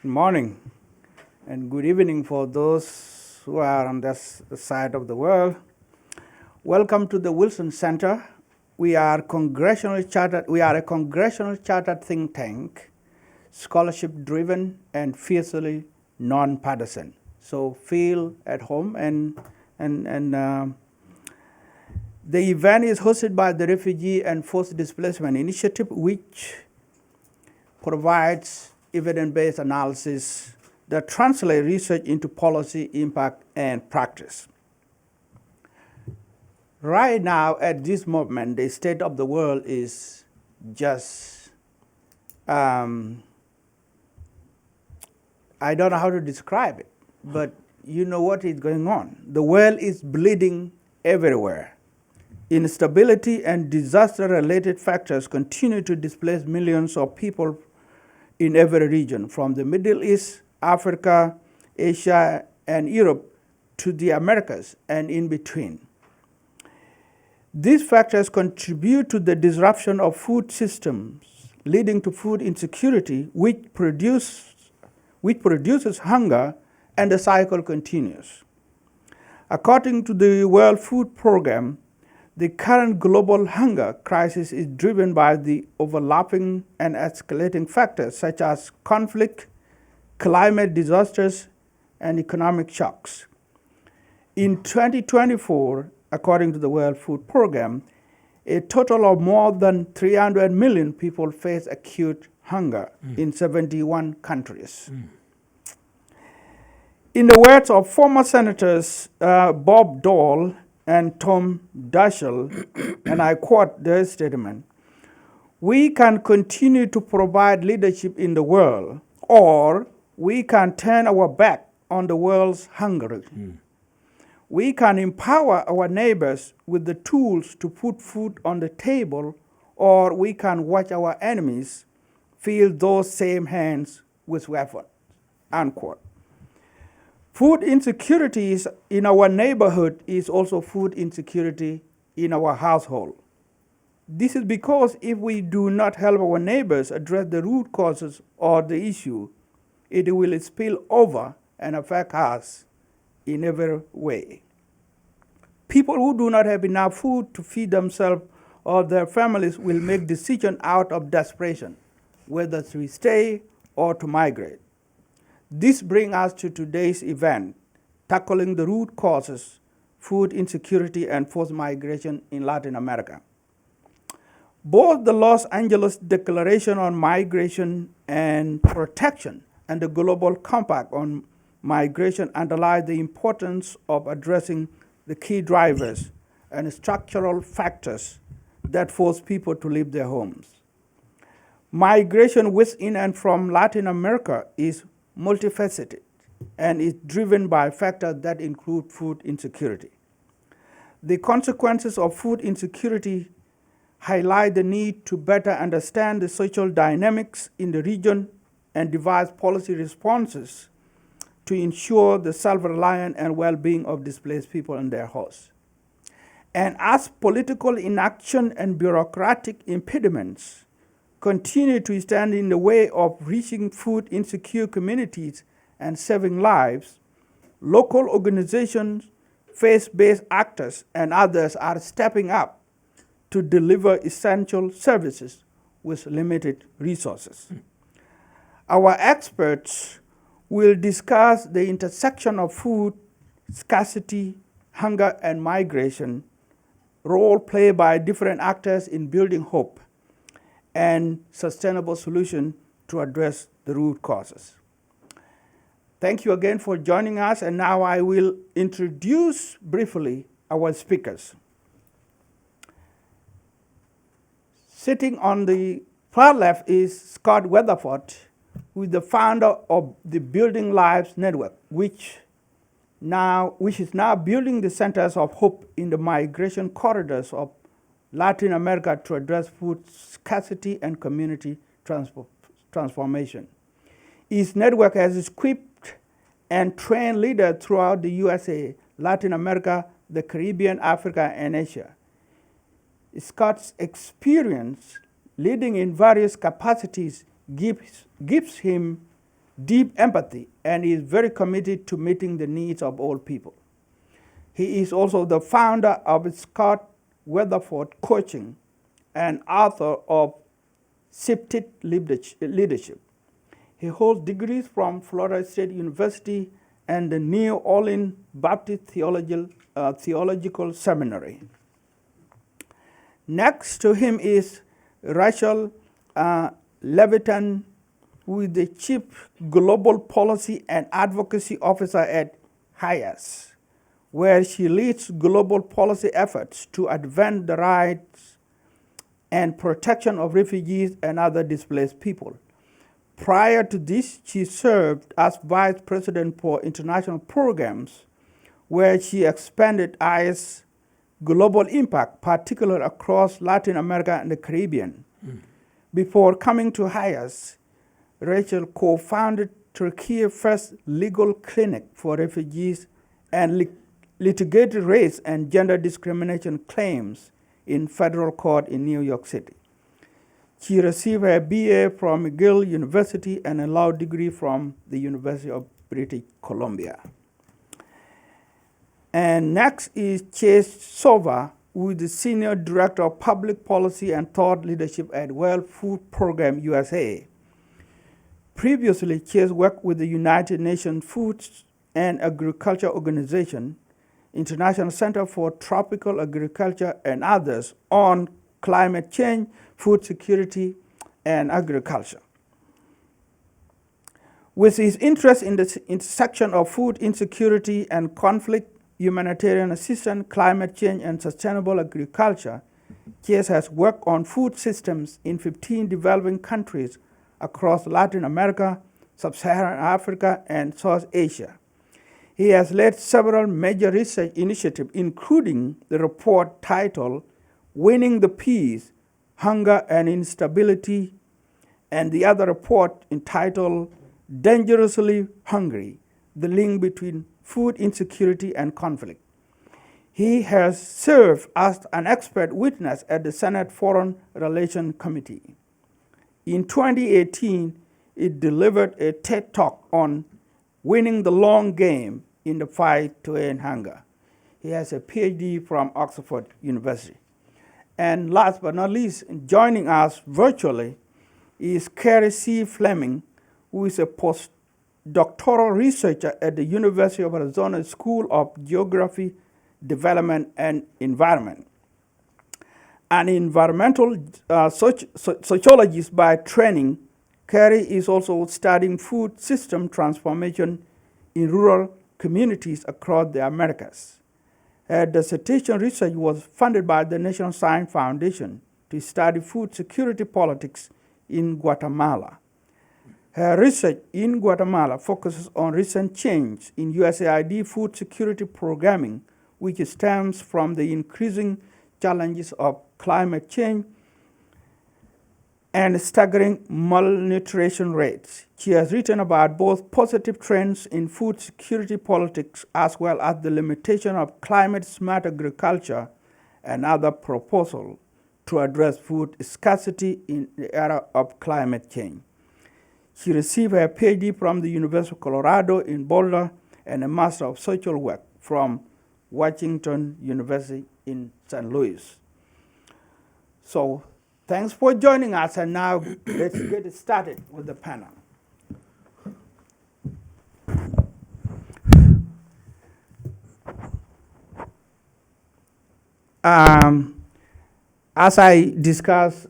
Good morning and good evening for those who are on this side of the world. Welcome to the Wilson Center. We are a congressionally chartered think tank, scholarship-driven and fiercely non-partisan. So feel at home and the event is hosted by the Refugee and Forced Displacement Initiative, which provides evidence-based analysis that translate research into policy, impact, and practice. Right now, at this moment, the state of the world is just, I don't know how to describe it, but you know what is going on. The world is bleeding everywhere. Instability and disaster-related factors continue to displace millions of people in every region, from the Middle East, Africa, Asia, and Europe to the Americas and in between. These factors contribute to the disruption of food systems, leading to food insecurity, which produces hunger, and the cycle continues. According to the World Food Programme, the current global hunger crisis is driven by the overlapping and escalating factors such as conflict, climate disasters, and economic shocks. In 2024, according to the World Food Programme, a total of more than 300 million people face acute hunger in 71 countries. In the words of former Senators Bob Dole and Tom Daschle, and I quote their statement, "We can continue to provide leadership in the world, or we can turn our back on the world's hunger. We can empower our neighbors with the tools to put food on the table, or we can watch our enemies fill those same hands with weapons," unquote. Food insecurity in our neighborhood is also food insecurity in our household. This is because if we do not help our neighbors address the root causes of the issue, it will spill over and affect us in every way. People who do not have enough food to feed themselves or their families will make decisions out of desperation, whether to stay or to migrate. This brings us to today's event, tackling the root causes, food insecurity and forced migration in Latin America. Both the Los Angeles Declaration on Migration and Protection and the Global Compact on Migration underline the importance of addressing the key drivers and structural factors that force people to leave their homes. Migration within and from Latin America is multifaceted and is driven by factors that include food insecurity. The consequences of food insecurity highlight the need to better understand the social dynamics in the region and devise policy responses to ensure the self-reliance and well-being of displaced people and their hosts. And as political inaction and bureaucratic impediments continue to stand in the way of reaching food insecure communities and saving lives, local organizations, faith-based actors, and others are stepping up to deliver essential services with limited resources. Our experts will discuss the intersection of food, scarcity, hunger, and migration, role played by different actors in building hope and sustainable solution to address the root causes. Thank you again for joining us, and now I will introduce briefly our speakers. Sitting on the far left is Scott Weatherford, who is the founder of the Building Lives Network, which is now building the centers of hope in the migration corridors of Latin America to address food scarcity and community transformation. His network has equipped and trained leaders throughout the USA, Latin America, the Caribbean, Africa, and Asia. Scott's experience leading in various capacities gives him deep empathy, and is very committed to meeting the needs of all people. He is also the founder of Scott Weatherford Coaching and author of Shifted Leadership. He holds degrees from Florida State University and the New Orleans Baptist Theological Seminary. Next to him is Rachel Levitan, who is the Chief Global Policy and Advocacy Officer at HIAS, where she leads global policy efforts to advance the rights and protection of refugees and other displaced people. Prior to this, she served as Vice President for International Programs, where she expanded IS global impact, particularly across Latin America and the Caribbean. Before coming to HIAS, Rachel co-founded Turkey's first legal clinic for refugees and litigated race and gender discrimination claims in federal court in New York City. She received her BA from McGill University and a law degree from the University of British Columbia. And next is Chase Sova, who is the Senior Director of Public Policy and Thought Leadership at World Food Program USA. Previously, Chase worked with the United Nations Food and Agriculture Organization, International Center for Tropical Agriculture, and others on climate change, food security, and agriculture. With his interest in the intersection of food insecurity and conflict, humanitarian assistance, climate change, and sustainable agriculture, Chase has worked on food systems in 15 developing countries across Latin America, Sub-Saharan Africa, and South Asia. He has led several major research initiatives, including the report titled Winning the Peace, Hunger and Instability, and the other report entitled Dangerously Hungry, the link between food insecurity and conflict. He has served as an expert witness at the Senate Foreign Relations Committee. In 2018, he delivered a TED Talk on winning the long game in the fight to end hunger. He has a PhD from Oxford University. And last but not least, joining us virtually is Carrie C. Fleming, who is a postdoctoral researcher at the University of Arizona School of Geography, Development, and Environment. An environmental sociologist by training, Carrie is also studying food system transformation in rural communities across the Americas. Her dissertation research was funded by the National Science Foundation to study food security politics in Guatemala. Her research in Guatemala focuses on recent change in USAID food security programming, which stems from the increasing challenges of climate change and staggering malnutrition rates. She has written about both positive trends in food security politics as well as the limitation of climate-smart agriculture and other proposals to address food scarcity in the era of climate change. She received her PhD from the University of Colorado in Boulder and a Master of Social Work from Washington University in St. Louis. So thanks for joining us, and now let's get started with the panel. As I discussed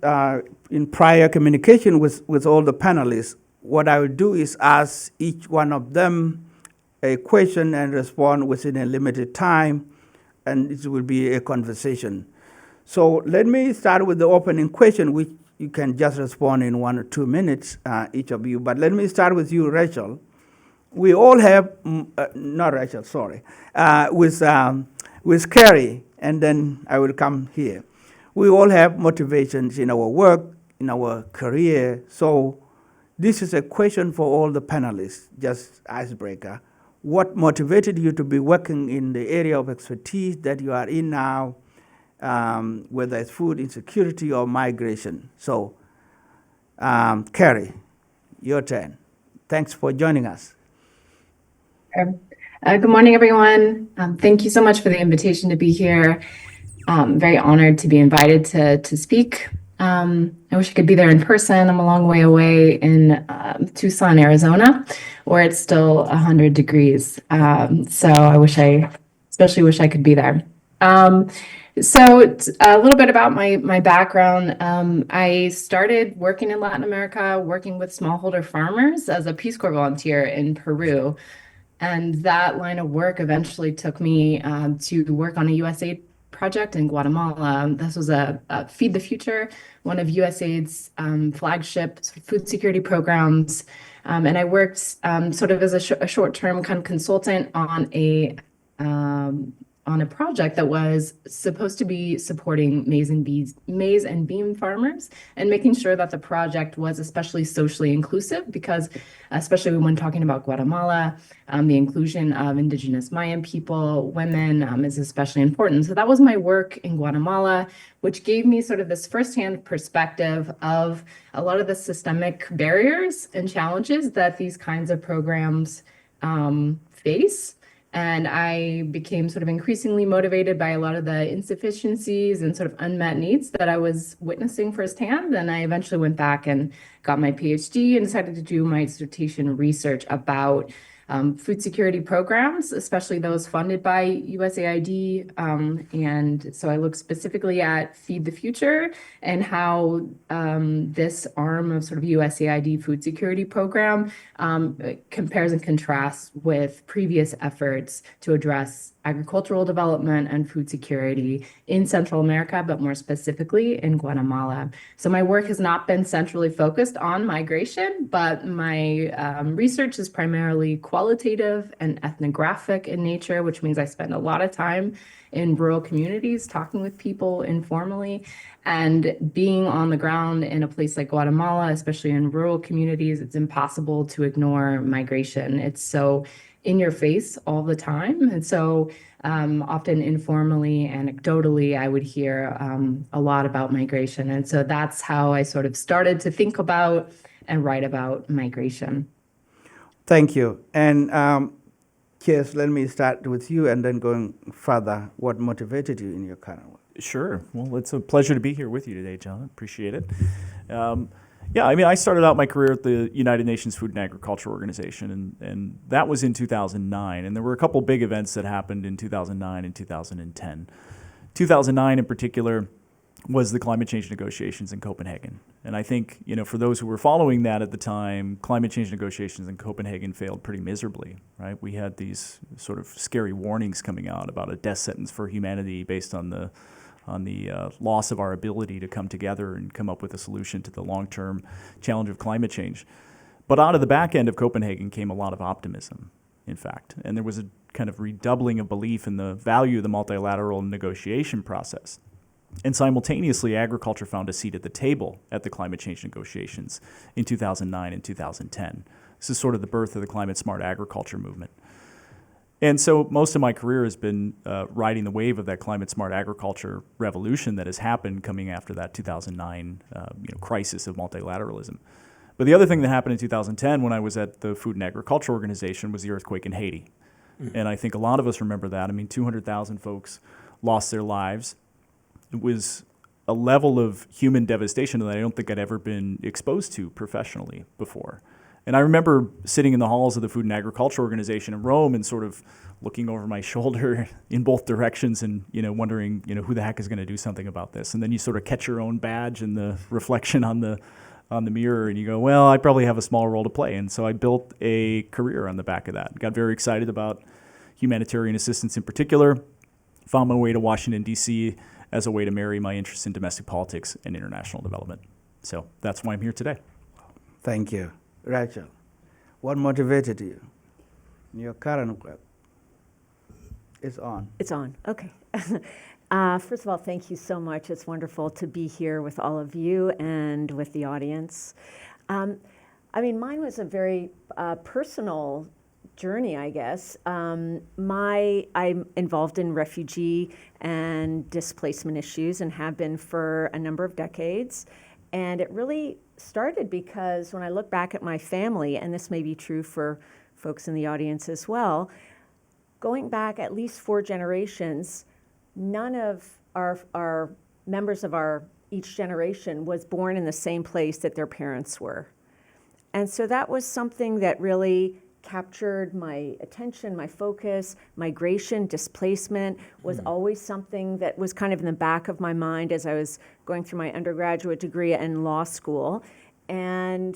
in prior communication with all the panelists, what I will do is ask each one of them a question and respond within a limited time, and it will be a conversation. So let me start with the opening question, which you can just respond in 1 or 2 minutes, each of you. But let me start with you, Rachel. We all have, not Rachel, sorry, with Carrie, and then I will come here. We all have motivations in our work, in our career. So this is a question for all the panelists, just icebreaker. What motivated you to be working in the area of expertise that you are in now, whether it's food insecurity or migration? So, Carrie, your turn. Thanks for joining us. Good morning, everyone. Thank you so much for the invitation to be here. Very honored to be invited to speak. I wish I could be there in person. I'm a long way away in Tucson, Arizona, where it's still 100 degrees. So I especially wish I could be there. So a little bit about my background. I started working in Latin America, working with smallholder farmers as a Peace Corps volunteer in Peru. And that line of work eventually took me to work on a USAID project in Guatemala. This was a Feed the Future, one of USAID's flagship food security programs. And I worked sort of as a short-term kind of consultant on a project that was supposed to be supporting maize and bean farmers and making sure that the project was especially socially inclusive, because especially when talking about Guatemala, the inclusion of indigenous Mayan people, women, is especially important. So that was my work in Guatemala, which gave me sort of this firsthand perspective of a lot of the systemic barriers and challenges that these kinds of programs face. And I became sort of increasingly motivated by a lot of the insufficiencies and sort of unmet needs that I was witnessing firsthand. And I eventually went back and got my PhD and decided to do my dissertation research about food security programs, especially those funded by USAID. And so I looked specifically at Feed the Future and how this arm of sort of USAID food security program compares and contrasts with previous efforts to address agricultural development and food security in Central America, but more specifically in Guatemala. So my work has not been centrally focused on migration, but my research is primarily qualitative and ethnographic in nature, which means I spend a lot of time in rural communities talking with people informally. And being on the ground in a place like Guatemala, especially in rural communities, it's impossible to ignore migration. It's so in your face all the time. And so often informally, anecdotally, I would hear a lot about migration. And so that's how I sort of started to think about and write about migration. Thank you. And Kees, let me start with you and then going further. What motivated you in your current work? Sure. Well, it's a pleasure to be here with you today, John. Appreciate it. Yeah, I mean, I started out my career at the United Nations Food and Agriculture Organization, and that was in 2009. And there were a couple big events that happened in 2009 and 2010. 2009 in particular was the climate change negotiations in Copenhagen. And I think, for those who were following that at the time, climate change negotiations in Copenhagen failed pretty miserably, right? We had these sort of scary warnings coming out about a death sentence for humanity based on the loss of our ability to come together and come up with a solution to the long-term challenge of climate change. But out of the back end of Copenhagen came a lot of optimism, in fact. And there was a kind of redoubling of belief in the value of the multilateral negotiation process. And simultaneously, agriculture found a seat at the table at the climate change negotiations in 2009 and 2010. This is sort of the birth of the climate-smart agriculture movement. And so most of my career has been riding the wave of that climate-smart agriculture revolution that has happened coming after that 2009 crisis of multilateralism. But the other thing that happened in 2010 when I was at the Food and Agriculture Organization was the earthquake in Haiti. Mm-hmm. And I think a lot of us remember that. I mean, 200,000 folks lost their lives. It was a level of human devastation that I don't think I'd ever been exposed to professionally before. And I remember sitting in the halls of the Food and Agriculture Organization in Rome and sort of looking over my shoulder in both directions and, wondering, who the heck is going to do something about this? And then you sort of catch your own badge in the reflection on the mirror and you go, well, I probably have a small role to play. And so I built a career on the back of that. Got very excited about humanitarian assistance in particular. Found my way to Washington, D.C. as a way to marry my interest in domestic politics and international development. So that's why I'm here today. Thank you. Rachel, what motivated you in your current work? It's on. It's on. Okay. First of all, thank you so much. It's wonderful to be here with all of you and with the audience. Mine was a very personal journey, I guess. I'm involved in refugee and displacement issues and have been for a number of decades. And it really started because when I look back at my family, and this may be true for folks in the audience as well, going back at least 4 generations, none of our members of each generation was born in the same place that their parents were. And so that was something that really captured my attention, my focus. Migration, displacement was always something that was kind of in the back of my mind as I was going through my undergraduate degree and law school. And,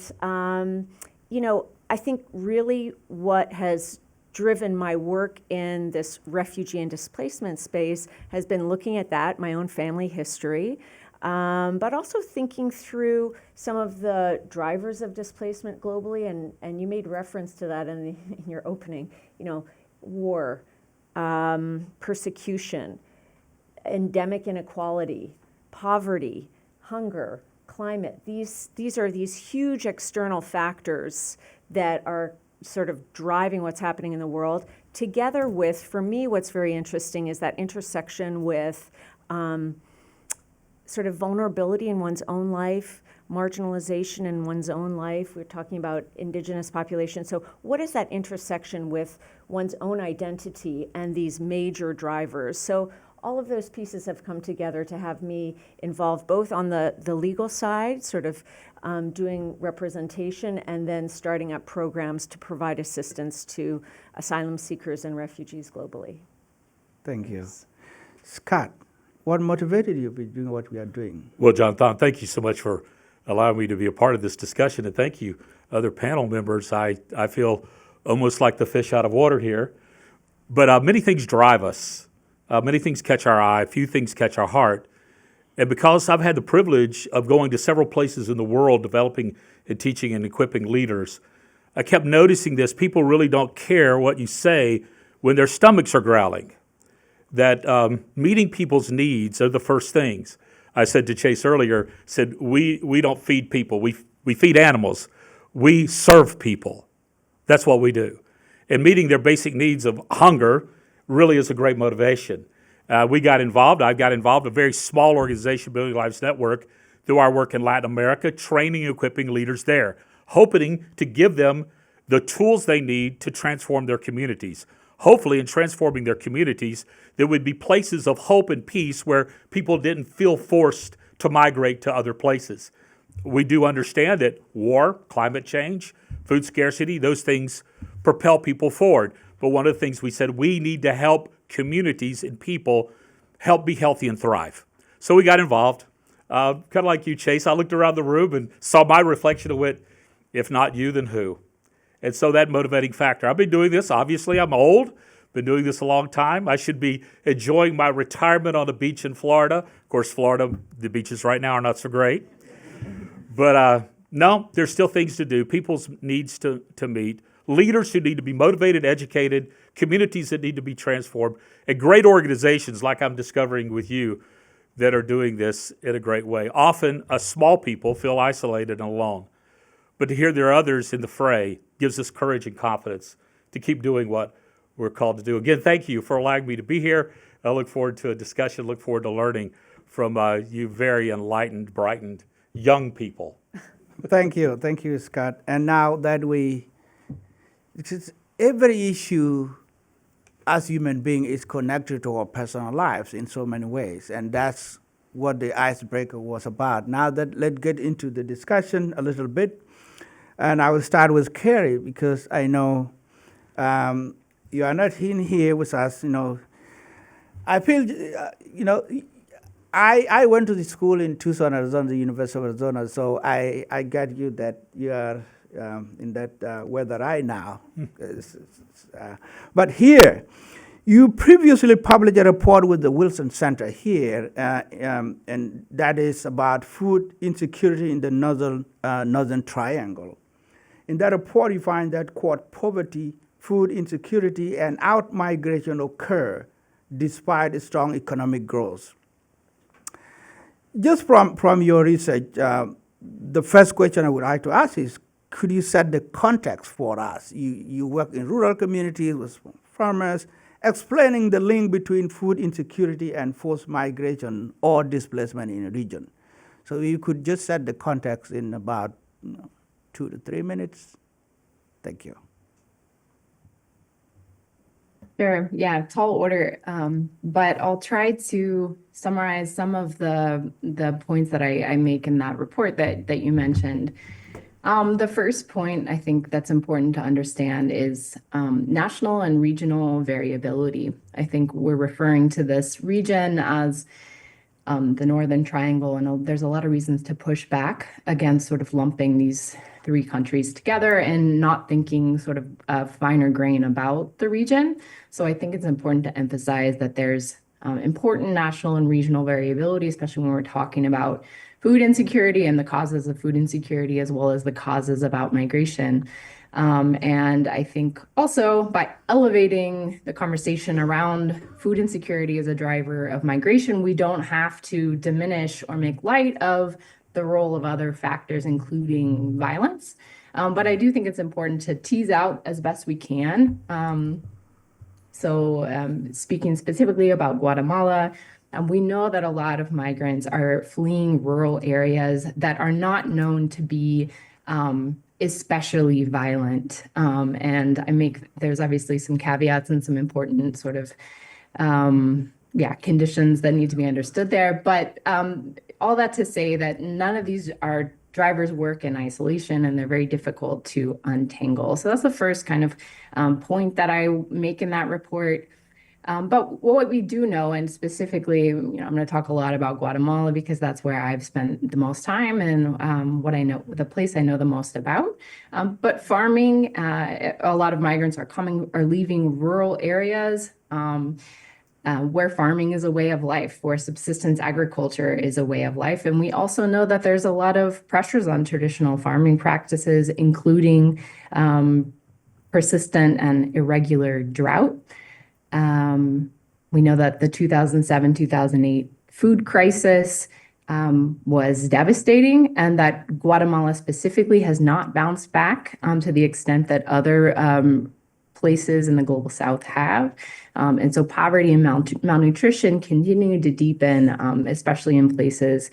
I think really what has driven my work in this refugee and displacement space has been looking at that, my own family history, but also thinking through some of the drivers of displacement globally, and you made reference to that in your opening, war, persecution, endemic inequality, poverty, hunger, climate. These are these huge external factors that are sort of driving what's happening in the world, together with, for me, what's very interesting is that intersection with sort of vulnerability in one's own life, marginalization in one's own life. We're talking about indigenous population. So what is that intersection with one's own identity and these major drivers? So all of those pieces have come together to have me involved both on the legal side, sort of doing representation, and then starting up programs to provide assistance to asylum seekers and refugees globally. Thank you. Scott, what motivated you to be doing what we are doing? Well, Jonathan, thank you so much for allowing me to be a part of this discussion, and thank you, other panel members. I feel almost like the fish out of water here, but many things drive us. Many things catch our eye, few things catch our heart. And because I've had the privilege of going to several places in the world, developing and teaching and equipping leaders, I kept noticing this. People really don't care what you say when their stomachs are growling. That meeting people's needs are the first things. I said to Chase earlier, we don't feed people. We feed animals. We serve people. That's what we do. And meeting their basic needs of hunger really is a great motivation. I got involved, a very small organization, Building Lives Network, through our work in Latin America, training and equipping leaders there, hoping to give them the tools they need to transform their communities. Hopefully, in transforming their communities, there would be places of hope and peace where people didn't feel forced to migrate to other places. We do understand that war, climate change, food scarcity, those things propel people forward. But one of the things we said, we need to help communities and people help be healthy and thrive. So we got involved. Kind of like you, Chase, I looked around the room and saw my reflection and went, if not you, then who? And so that motivating factor. I've been doing this, obviously I'm old, been doing this a long time. I should be enjoying my retirement on the beach in Florida. Of course, Florida, the beaches right now are not so great. But no, there's still things to do, people's needs to meet, leaders who need to be motivated, educated, communities that need to be transformed, and great organizations like I'm discovering with you that are doing this in a great way. Often, small people feel isolated and alone. But to hear there are others in the fray gives us courage and confidence to keep doing what we're called to do. Again, thank you for allowing me to be here. I look forward to a discussion, look forward to learning from you very enlightened, brightened young people. Thank you, Scott. And now that every issue as human being is connected to our personal lives in so many ways, and that's what the icebreaker was about. Now let's get into the discussion a little bit. And I will start with Carrie because I know you are not in here with us. I feel, I went to the school in Tucson, Arizona, the University of Arizona. So I got you that you are in that weather right now. But here, you previously published a report with the Wilson Center here, and that is about food insecurity in the Northern Triangle. In that report, you find that, quote, poverty, food insecurity, and out-migration occur despite strong economic growth. Just from your research, the first question I would like to ask is, could you set the context for us? You work in rural communities with farmers, explaining the link between food insecurity and forced migration or displacement in a region. So you could just set the context in about 2 to 3 minutes. Thank you. Sure. Yeah, tall order. But I'll try to summarize some of the points that I make in that report that you mentioned. The first point I think that's important to understand is national and regional variability. I think we're referring to this region as the Northern Triangle, and there's a lot of reasons to push back against sort of lumping these three countries together and not thinking sort of a finer grain about the region. So I think it's important to emphasize that there's important national and regional variability, especially when we're talking about food insecurity and the causes of food insecurity, as well as the causes about migration. And I think also by elevating the conversation around food insecurity as a driver of migration, we don't have to diminish or make light of the role of other factors, including violence. But I do think it's important to tease out as best we can. Speaking specifically about Guatemala, we know that a lot of migrants are fleeing rural areas that are not known to be especially violent. There's obviously some caveats and some important sort of, conditions that need to be understood there. But all that to say that none of these are drivers work in isolation, and they're very difficult to untangle. So that's the first kind of point that I make in that report. But what we do know, and specifically, I'm going to talk a lot about Guatemala because that's where I've spent the most time and what I know, the place I know the most about. But farming, a lot of migrants are leaving rural areas where farming is a way of life, where subsistence agriculture is a way of life. And we also know that there's a lot of pressures on traditional farming practices, including persistent and irregular drought. We know that the 2007-2008 food crisis was devastating, and that Guatemala specifically has not bounced back to the extent that other places in the global south have. And so poverty and malnutrition continue to deepen, especially in places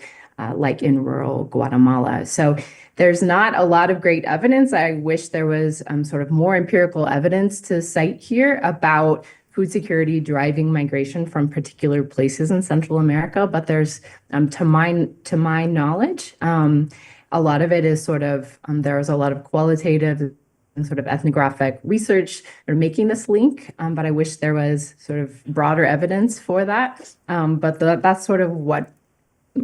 like in rural Guatemala. So there's not a lot of great evidence. I wish there was sort of more empirical evidence to cite here about food security driving migration from particular places in Central America, but there's, to my knowledge, a lot of it is sort of, there's a lot of qualitative and sort of ethnographic research that are making this link, but I wish there was sort of broader evidence for that. But that's sort of what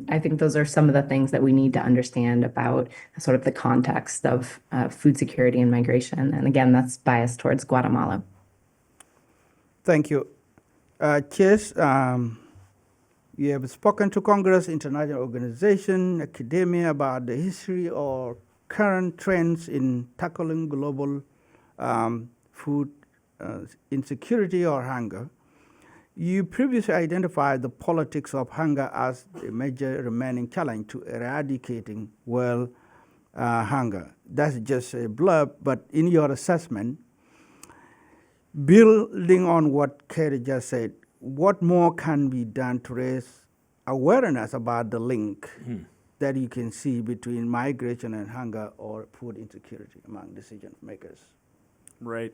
I think those are some of the things that we need to understand about sort of the context of food security and migration. And again, that's biased towards Guatemala. Thank you. Chase, you have spoken to Congress, international organization, academia about the history or current trends in tackling global food insecurity or hunger. You previously identified the politics of hunger as a major remaining challenge to eradicating world hunger. That's just a blurb, but in your assessment, building on what Kerry just said, what more can be done to raise awareness about the link that you can see between migration and hunger or food insecurity among decision makers? Right.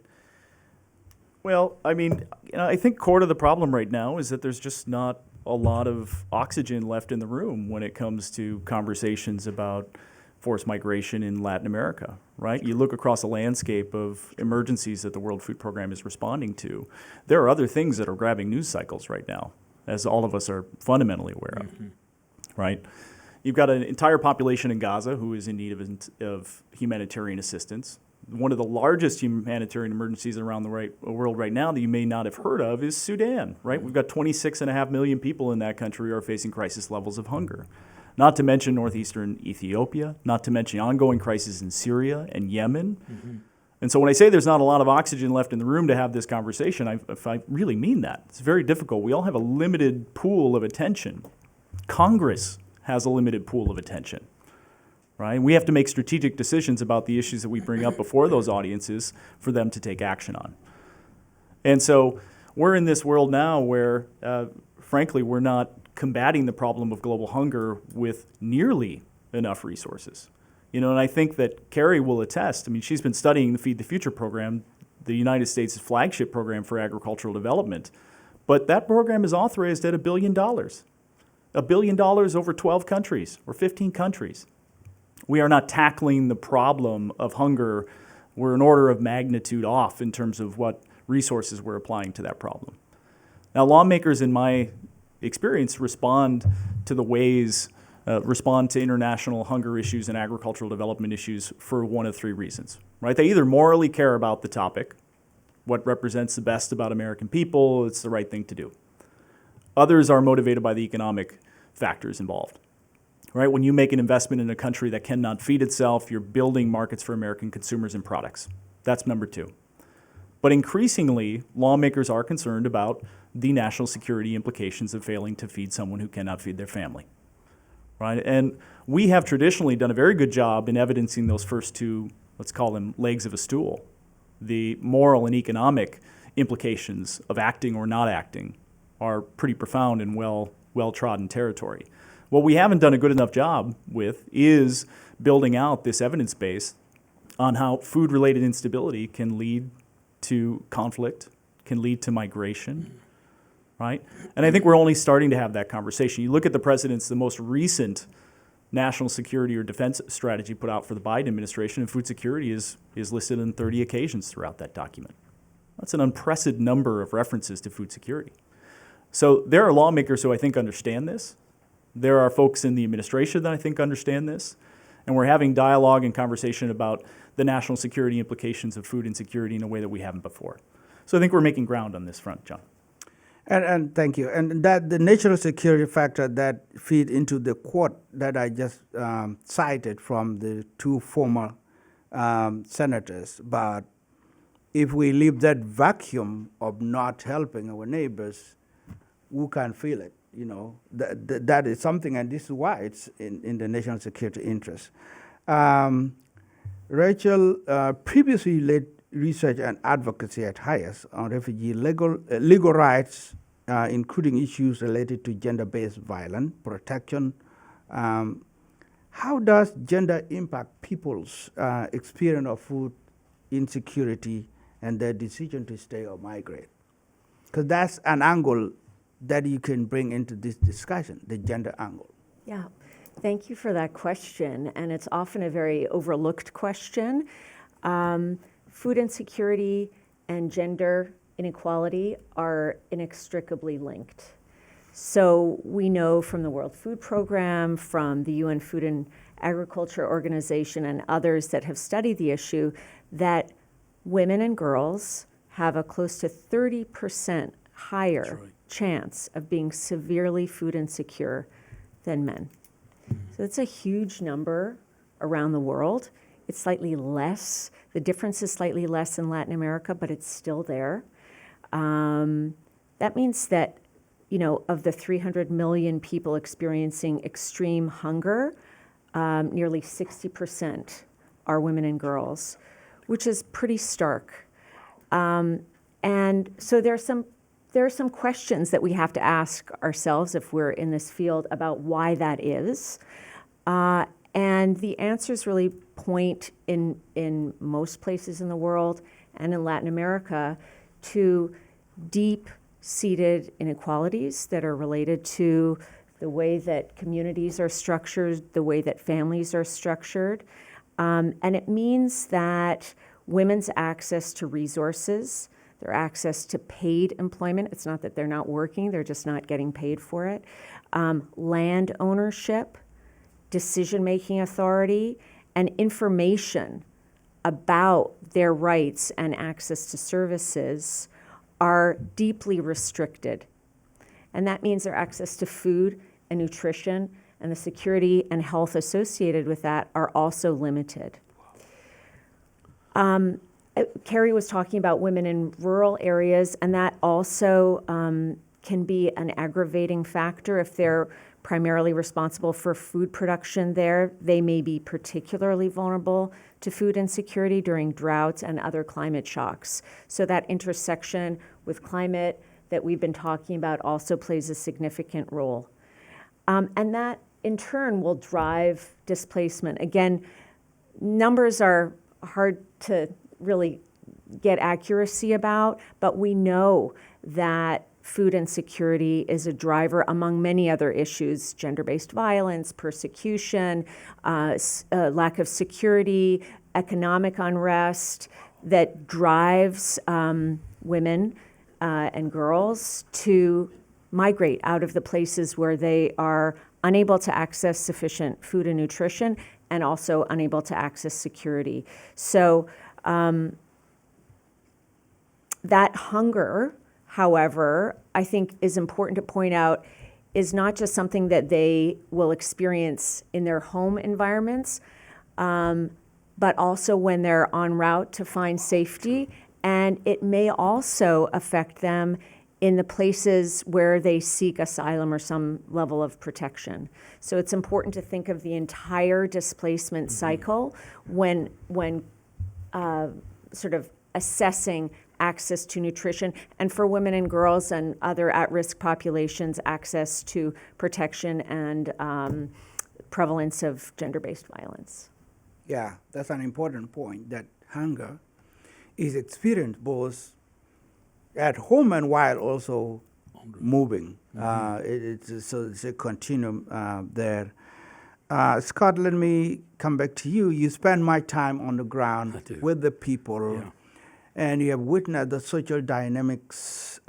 Well, I mean, I think core to the problem right now is that there's just not a lot of oxygen left in the room when it comes to conversations about forced migration in Latin America, right? You look across a landscape of emergencies that the World Food Program is responding to. There are other things that are grabbing news cycles right now, as all of us are fundamentally aware of, right? You've got an entire population in Gaza who is in need of humanitarian assistance. One of the largest humanitarian emergencies around the world right now that you may not have heard of is Sudan, right? We've got 26.5 million people in that country who are facing crisis levels of hunger. Not to mention northeastern Ethiopia, not to mention ongoing crises in Syria and Yemen. And so when I say there's not a lot of oxygen left in the room to have this conversation, I really mean that. It's very difficult. We all have a limited pool of attention. Congress has a limited pool of attention, right? We have to make strategic decisions about the issues that we bring up before those audiences for them to take action on. And so we're in this world now where, frankly, we're not combating the problem of global hunger with nearly enough resources. You know, and I think that Carrie will attest. I mean, she's been studying the Feed the Future program, the United States' flagship program for agricultural development. But that program is authorized at $1 billion. $1 billion over 12 countries or 15 countries. We are not tackling the problem of hunger. We're an order of magnitude off in terms of what resources we're applying to that problem. Now, lawmakers, in my experience, respond to international hunger issues and agricultural development issues for one of three reasons, right? They either morally care about the topic, what represents the best about American people, it's the right thing to do. Others are motivated by the economic factors involved, right? When you make an investment in a country that cannot feed itself, you're building markets for American consumers and products. That's number two. But increasingly, lawmakers are concerned about the national security implications of failing to feed someone who cannot feed their family, right? And we have traditionally done a very good job in evidencing those first two, let's call them legs of a stool, the moral and economic implications of acting or not acting are pretty profound and well-trodden territory. What we haven't done a good enough job with is building out this evidence base on how food-related instability can lead to conflict, can lead to migration, right? And I think we're only starting to have that conversation. You look at the most recent national security or defense strategy put out for the Biden administration, and food security is listed on 30 occasions throughout that document. That's an unprecedented number of references to food security. So there are lawmakers who I think understand this. There are folks in the administration that I think understand this. And we're having dialogue and conversation about the national security implications of food insecurity in a way that we haven't before. So I think we're making ground on this front, John. And thank you. And that the national security factor that feed into the quote that I just cited from the two former senators. But if we leave that vacuum of not helping our neighbors, who can feel it? You know, that is something, and this is why it's in the national security interest. Rachel previously led research and advocacy at HIAS on refugee legal rights, including issues related to gender-based violence, protection. How does gender impact people's experience of food insecurity and their decision to stay or migrate? Because that's an angle that you can bring into this discussion, the gender angle. Yeah, thank you for that question. And it's often a very overlooked question. Food insecurity and gender inequality are inextricably linked. So we know from the World Food Program, from the UN Food and Agriculture Organization and others that have studied the issue, that women and girls have a close to 30% higher chance of being severely food insecure than men. So that's a huge number around the world. It's slightly less. The difference is slightly less in Latin America, but it's still there. That means that, you know, of the 300 million people experiencing extreme hunger, nearly 60% are women and girls, which is pretty stark. And so there are some questions that we have to ask ourselves if we're in this field about why that is. And the answers really point in most places in the world and in Latin America to deep-seated inequalities that are related to the way that communities are structured, the way that families are structured. And it means that women's access to resources, their access to paid employment, it's not that they're not working, they're just not getting paid for it, land ownership, decision-making authority, and information about their rights and access to services are deeply restricted. And that means their access to food and nutrition and the security and health associated with that are also limited. Carrie was talking about women in rural areas, and that also can be an aggravating factor. If they're primarily responsible for food production there, they may be particularly vulnerable to food insecurity during droughts and other climate shocks. So that intersection with climate that we've been talking about also plays a significant role. And that in turn will drive displacement. Again, numbers are hard to really get accuracy about, but we know that food insecurity is a driver among many other issues: gender-based violence, persecution, lack of security, economic unrest, that drives women and girls to migrate out of the places where they are unable to access sufficient food and nutrition, and also unable to access security. So that hunger, however, I think is important to point out, is not just something that they will experience in their home environments, but also when they're en route to find safety. And it may also affect them in the places where they seek asylum or some level of protection. So it's important to think of the entire displacement cycle when sort of assessing access to nutrition, and for women and girls and other at-risk populations, access to protection and prevalence of gender-based violence. Yeah, that's an important point, that hunger is experienced both at home and while also moving. So it's a continuum there. Scott, let me come back to you. You spend my time on the ground with the people, and you have witnessed the social dynamics,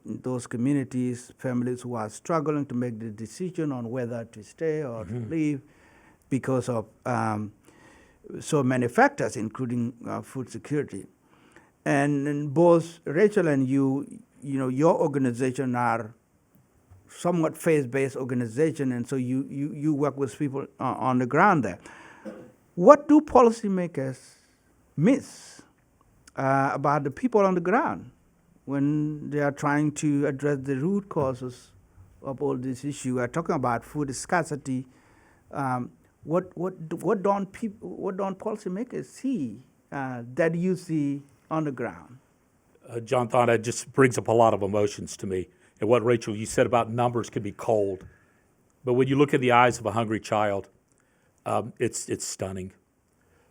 those communities, families who are struggling to make the decision on whether to stay or to leave because of so many factors, including food security. And both Rachel and you know, your organization are somewhat faith-based organization, and so you work with people on the ground there. What do policymakers miss about the people on the ground when they are trying to address the root causes of all this issue? We're talking about food scarcity. What don't policymakers see that you see on the ground? Jonathan, that just brings up a lot of emotions to me. And what, Rachel, you said about numbers can be cold. But when you look in the eyes of a hungry child, it's stunning.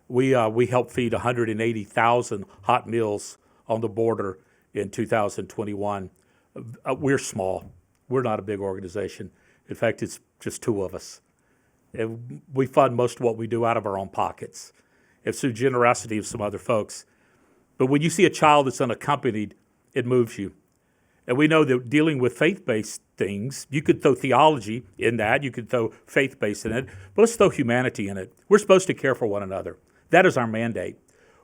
We helped feed 180,000 hot meals on the border in 2021. We're small. We're not a big organization. In fact, it's just two of us. And we fund most of what we do out of our own pockets. It's through generosity of some other folks. But when you see a child that's unaccompanied, it moves you. And we know that dealing with faith-based things, you could throw theology in that, you could throw faith-based in it, but let's throw humanity in it. We're supposed to care for one another. That is our mandate.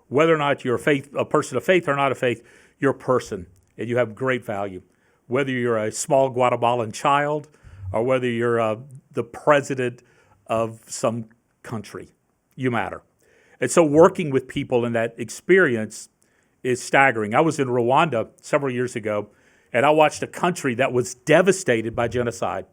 Whether or not you're a person of faith or not of faith, you're a person, and you have great value. Whether you're a small Guatemalan child or whether you're the president of some country, you matter. And so working with people in that experience is staggering. I was in Rwanda several years ago, and I watched a country that was devastated by genocide.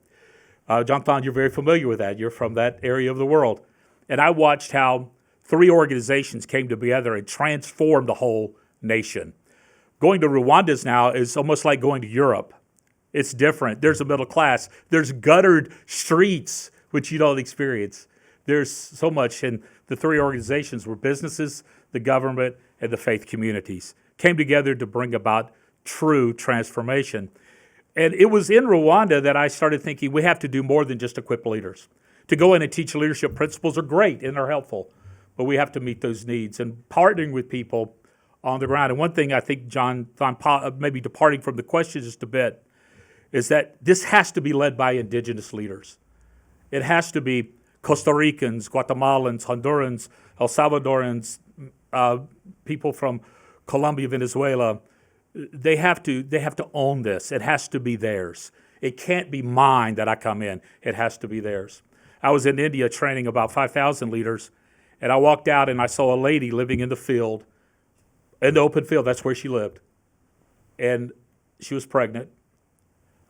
Jonathan, you're very familiar with that. You're from that area of the world. And I watched how 3 organizations came together and transformed the whole nation. Going to Rwanda now is almost like going to Europe. It's different. There's a middle class. There's guttered streets, which you don't experience. There's so much. And the 3 organizations were businesses, the government, and the faith communities came together to bring about true transformation. And it was in Rwanda that I started thinking we have to do more than just equip leaders. To go in and teach leadership principles are great and they're helpful, but we have to meet those needs and partnering with people on the ground. And one thing I think, John, maybe departing from the question just a bit, is that this has to be led by indigenous leaders. It has to be Costa Ricans, Guatemalans, Hondurans, El Salvadorans, people from Colombia, Venezuela. They have to own this. It has to be theirs. It can't be mine that I come in. It has to be theirs. I was in India training about 5,000 leaders, and I walked out and I saw a lady living in the field, in the open field. That's where she lived. And she was pregnant.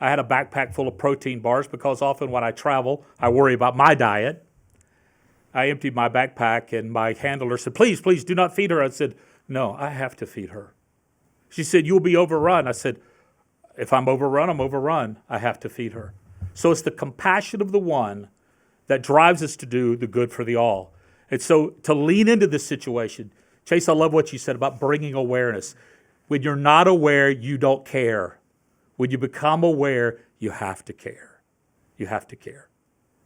I had a backpack full of protein bars because often when I travel, I worry about my diet. I emptied my backpack and my handler said, please, do not feed her. I said, no, I have to feed her. She said, you'll be overrun. I said, if I'm overrun, I'm overrun. I have to feed her. So it's the compassion of the one that drives us to do the good for the all. And so to lean into this situation, Chase, I love what you said about bringing awareness. When you're not aware, you don't care. When you become aware, you have to care. You have to care.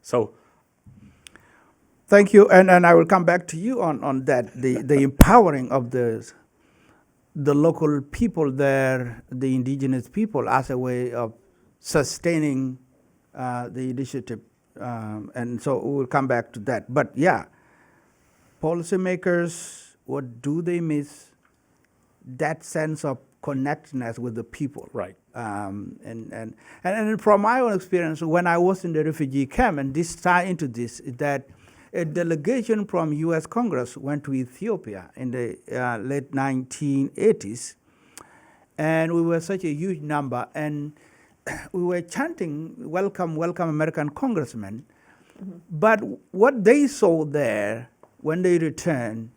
So Thank you, and I will come back to you on that, the empowering of the local people there, the indigenous people, as a way of sustaining the initiative. And so we will come back to that. But yeah, policymakers, what do they miss? That sense of connectedness with the people. right. And from my own experience, when I was in the refugee camp, and this tie into this, is that a delegation from U.S. Congress went to Ethiopia in the late 1980s, and we were such a huge number, and we were chanting, "Welcome, welcome, American congressmen." Mm-hmm. But what they saw there when they returned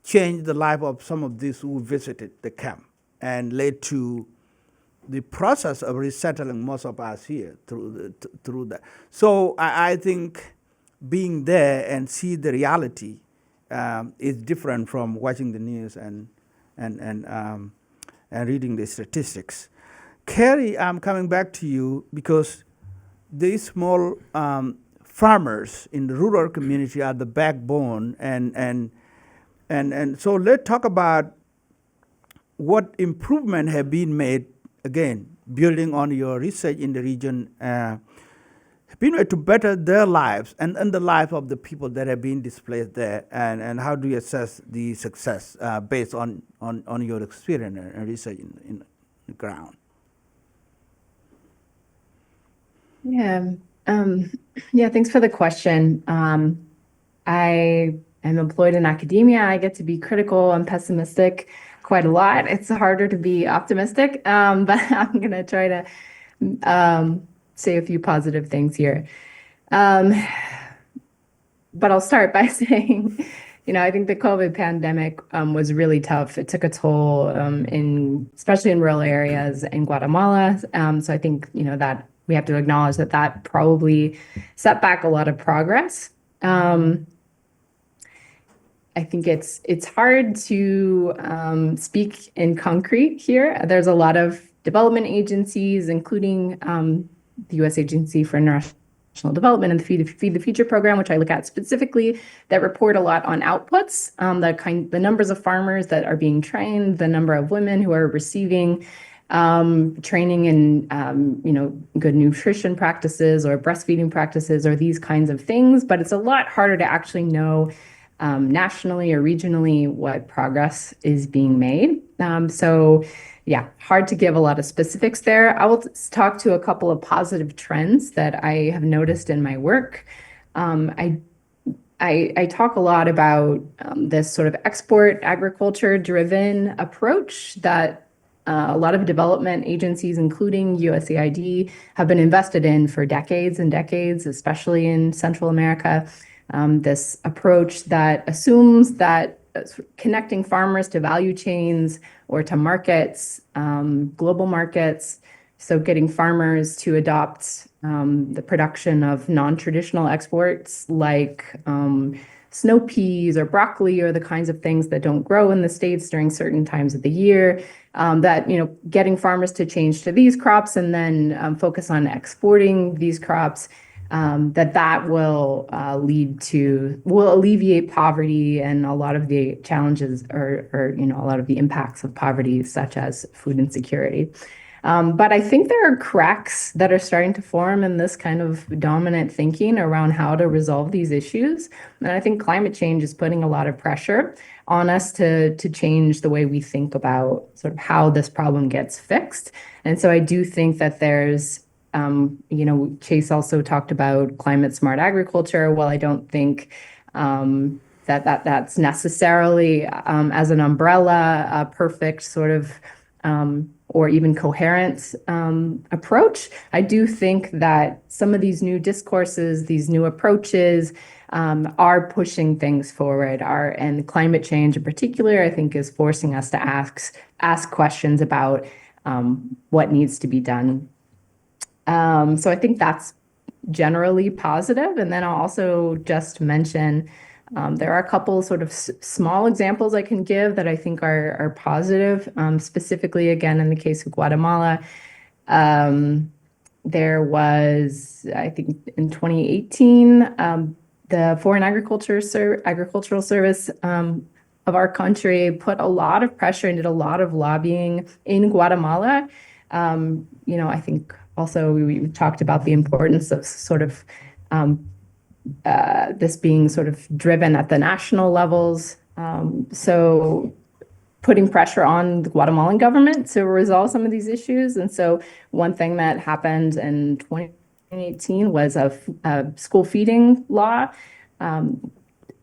changed the life of some of these who visited the camp and led to the process of resettling most of us here through that. So I think being there and see the reality is different from watching the news and reading the statistics. Carrie, I'm coming back to you because these small farmers in the rural community are the backbone, and so let's talk about what improvement have been made, again, building on your research in the region, been made to better their lives and the life of the people that have been displaced there, and how do you assess the success based on your experience and research in the ground? Yeah. Thanks for the question. I am employed in academia. I get to be critical and pessimistic quite a lot. It's harder to be optimistic, but I'm going to try to say a few positive things here. But I'll start by saying, I think the COVID pandemic was really tough. It took a toll especially in rural areas in Guatemala. So I think, that we have to acknowledge that probably set back a lot of progress. I think it's hard to speak in concrete here. There's a lot of development agencies, including the U.S. Agency for International Development and the Feed the Future program, which I look at specifically, that report a lot on outputs, the numbers of farmers that are being trained, the number of women who are receiving training in good nutrition practices or breastfeeding practices or these kinds of things. But it's a lot harder to actually know nationally or regionally what progress is being made. Hard to give a lot of specifics there. I will talk to a couple of positive trends that I have noticed in my work. I talk a lot about this sort of export agriculture driven approach that a lot of development agencies, including USAID, have been invested in for decades and decades, especially in Central America. This approach that assumes that connecting farmers to value chains or to markets, global markets, so getting farmers to adopt the production of non-traditional exports like snow peas or broccoli or the kinds of things that don't grow in the States during certain times of the year, getting farmers to change to these crops and then focus on exporting these crops, that will will alleviate poverty and a lot of the challenges or a lot of the impacts of poverty, such as food insecurity. But I think there are cracks that are starting to form in this kind of dominant thinking around how to resolve these issues. And I think climate change is putting a lot of pressure on us to change the way we think about sort of how this problem gets fixed. And so I do think that there's Chase also talked about climate smart agriculture. Well, I don't think that's necessarily as an umbrella a perfect sort of or even coherent approach. I do think that some of these new discourses, these new approaches are pushing things forward. And climate change in particular, I think, is forcing us to ask questions about what needs to be done. So I think that's generally positive. And then I'll also just mention there are a couple sort of small examples I can give that I think are positive. Specifically, again, in the case of Guatemala, there was, I think, in 2018, the Foreign Agricultural Service of our country put a lot of pressure and did a lot of lobbying in Guatemala. I think also we talked about the importance of sort of this being sort of driven at the national levels. So putting pressure on the Guatemalan government to resolve some of these issues. And so one thing that happened in 2018 was a school feeding law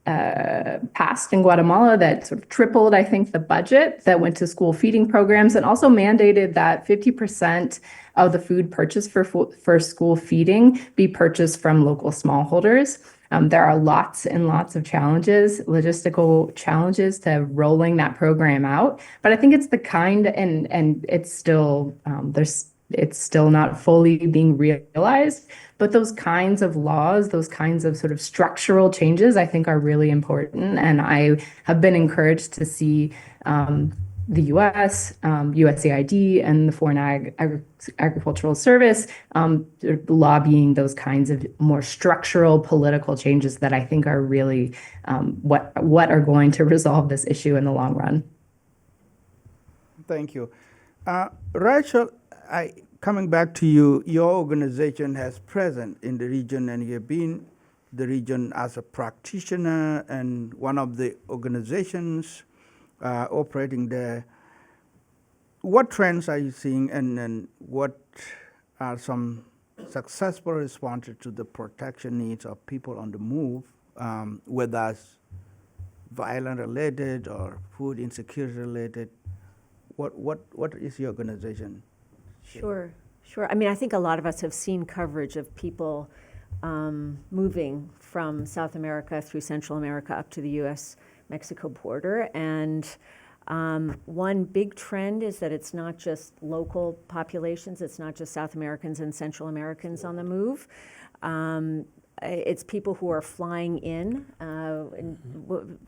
passed in Guatemala that sort of tripled, I think, the budget that went to school feeding programs, and also mandated that 50% of the food purchased for school feeding be purchased from local smallholders. There are lots and lots of challenges, logistical challenges to rolling that program out. But I think it's the kind, and it's still it's still not fully being realized. But those kinds of laws, those kinds of sort of structural changes, I think are really important. And I have been encouraged to see the U.S., USAID, and the Foreign Agricultural Service lobbying those kinds of more structural political changes that I think are really what are going to resolve this issue in the long run. Thank you. Rachel, coming back to you, your organization has present in the region, and you've been the region as a practitioner and one of the organizations operating there. What trends are you seeing, and what are some successful responses to the protection needs of people on the move, whether it's violence related or food insecurity related? What is your organization? Sure. I mean, I think a lot of us have seen coverage of people moving from South America through Central America up to the U.S.-Mexico border. And one big trend is that it's not just local populations, it's not just South Americans and Central Americans on the move. It's people who are flying in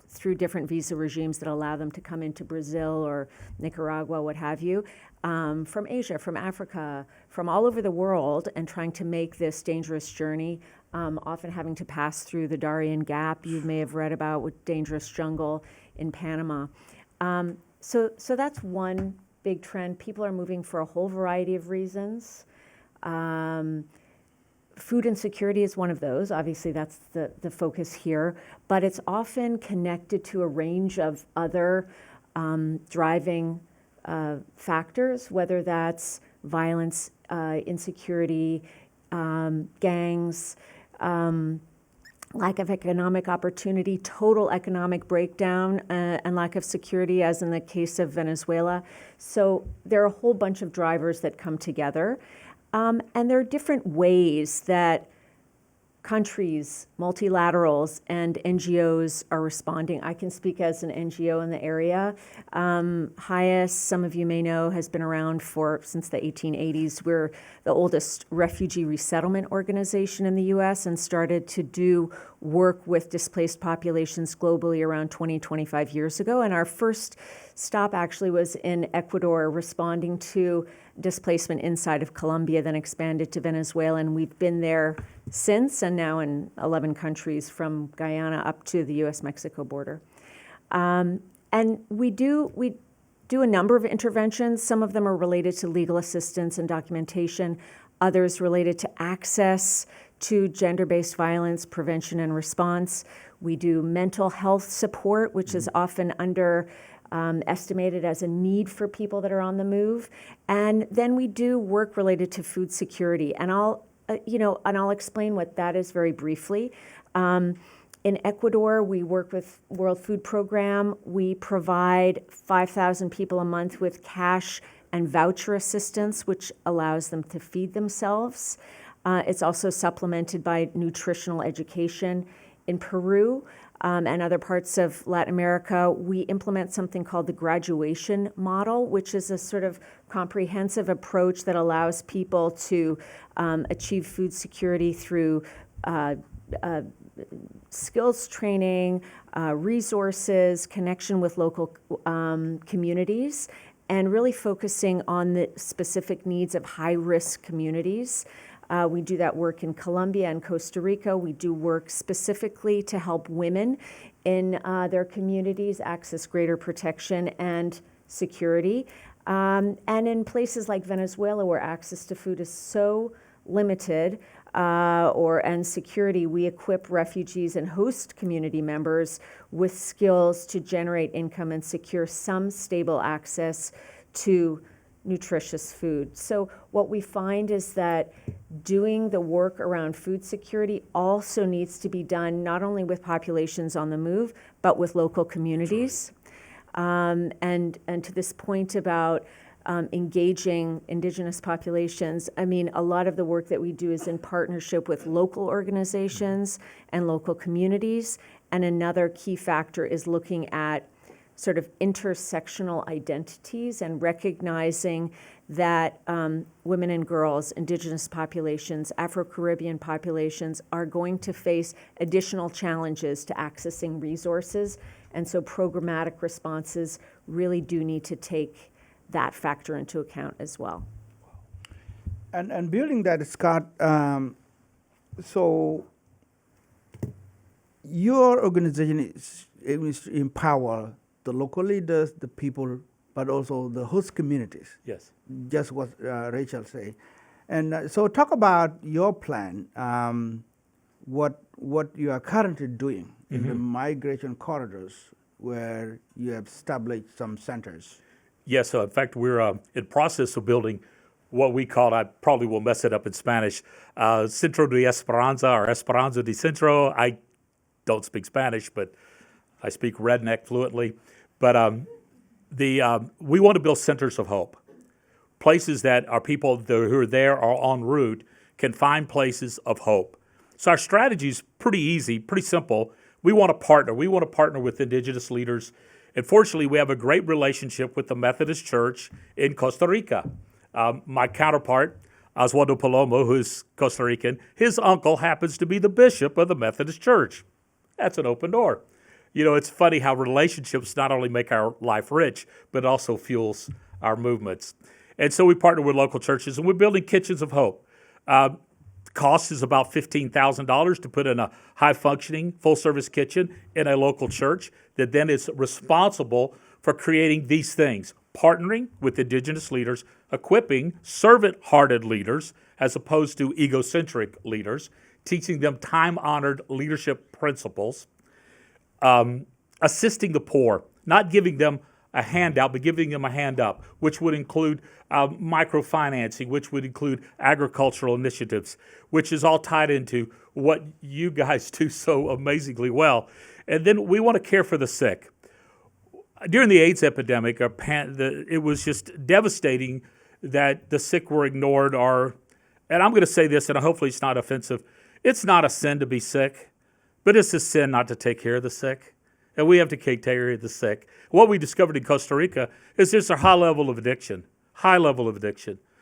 through different visa regimes that allow them to come into Brazil or Nicaragua, what have you, from Asia, from Africa, from all over the world, and trying to make this dangerous journey, often having to pass through the Darien Gap you may have read about, with dangerous jungle in Panama. So that's one big trend. People are moving for a whole variety of reasons. Food insecurity is one of those. Obviously, that's the focus here. But it's often connected to a range of other driving factors, whether that's violence, insecurity, gangs, lack of economic opportunity, total economic breakdown, and lack of security, as in the case of Venezuela. So there are a whole bunch of drivers that come together. And there are different ways that countries, multilaterals, and NGOs are responding. I can speak as an NGO in the area. HIAS, some of you may know, has been around since the 1880s. We're the oldest refugee resettlement organization in the U.S. and started to do work with displaced populations globally around 25 years ago. And our first stop actually was in Ecuador, responding to displacement inside of Colombia, then expanded to Venezuela, and we've been there since, and now in 11 countries from Guyana up to the U.S.-Mexico border. And we do a number of interventions. Some of them are related to legal assistance and documentation, others related to access to gender-based violence prevention and response. We do mental health support, which is often estimated as a need for people that are on the move. And then we do work related to food security. And I'll explain what that is very briefly. In Ecuador, we work with World Food Program. We provide 5,000 people a month with cash and voucher assistance, which allows them to feed themselves. It's also supplemented by nutritional education In Peru and other parts of Latin America, we implement something called the graduation model, which is a sort of comprehensive approach that allows people to achieve food security through skills training, resources, connection with local communities, and really focusing on the specific needs of high-risk communities. We do that work in Colombia and Costa Rica. We do work specifically to help women in their communities access greater protection and security. And in places like Venezuela, where access to food is so limited, and security, we equip refugees and host community members with skills to generate income and secure some stable access to nutritious food. So what we find is that doing the work around food security also needs to be done not only with populations on the move, but with local communities. And to this point about engaging indigenous populations, I mean, a lot of the work that we do is in partnership with local organizations and local communities. And another key factor is looking at sort of intersectional identities and recognizing that women and girls, indigenous populations, Afro-Caribbean populations are going to face additional challenges to accessing resources. And so programmatic responses really do need to take that factor into account as well. And building that, Scott, so your organization is to empower the local leaders, the people, but also the host communities. Yes. Just what Rachel said. And so talk about your plan, what you are currently doing in the migration corridors where you have established some centers. Yes, so in fact, we're in process of building what we call, I probably will mess it up in Spanish, Centro de Esperanza or Esperanza de Centro. I don't speak Spanish, but I speak redneck fluently. But we want to build centers of hope, places that our people who are there or en route can find places of hope. So our strategy is pretty easy, pretty simple. We want to partner. We want to partner with indigenous leaders. And fortunately, we have a great relationship with the Methodist Church in Costa Rica. My counterpart, Oswaldo Palomo, who's Costa Rican, his uncle happens to be the bishop of the Methodist Church. That's an open door. You know, it's funny how relationships not only make our life rich, but also fuels our movements. And so we partner with local churches, and we're building kitchens of hope. Cost is about $15,000 to put in a high-functioning, full-service kitchen in a local church that then is responsible for creating these things, partnering with indigenous leaders, equipping servant-hearted leaders as opposed to egocentric leaders, teaching them time-honored leadership principles, assisting the poor, not giving them a handout, but giving them a hand up, which would include microfinancing, which would include agricultural initiatives, which is all tied into what you guys do so amazingly well. And then we want to care for the sick. During the AIDS epidemic, it was just devastating that the sick were ignored. And I'm going to say this, and hopefully it's not offensive, it's not a sin to be sick, but it's a sin not to take care of the sick. And we have to take care of the sick. What we discovered in Costa Rica is there's a high level of addiction.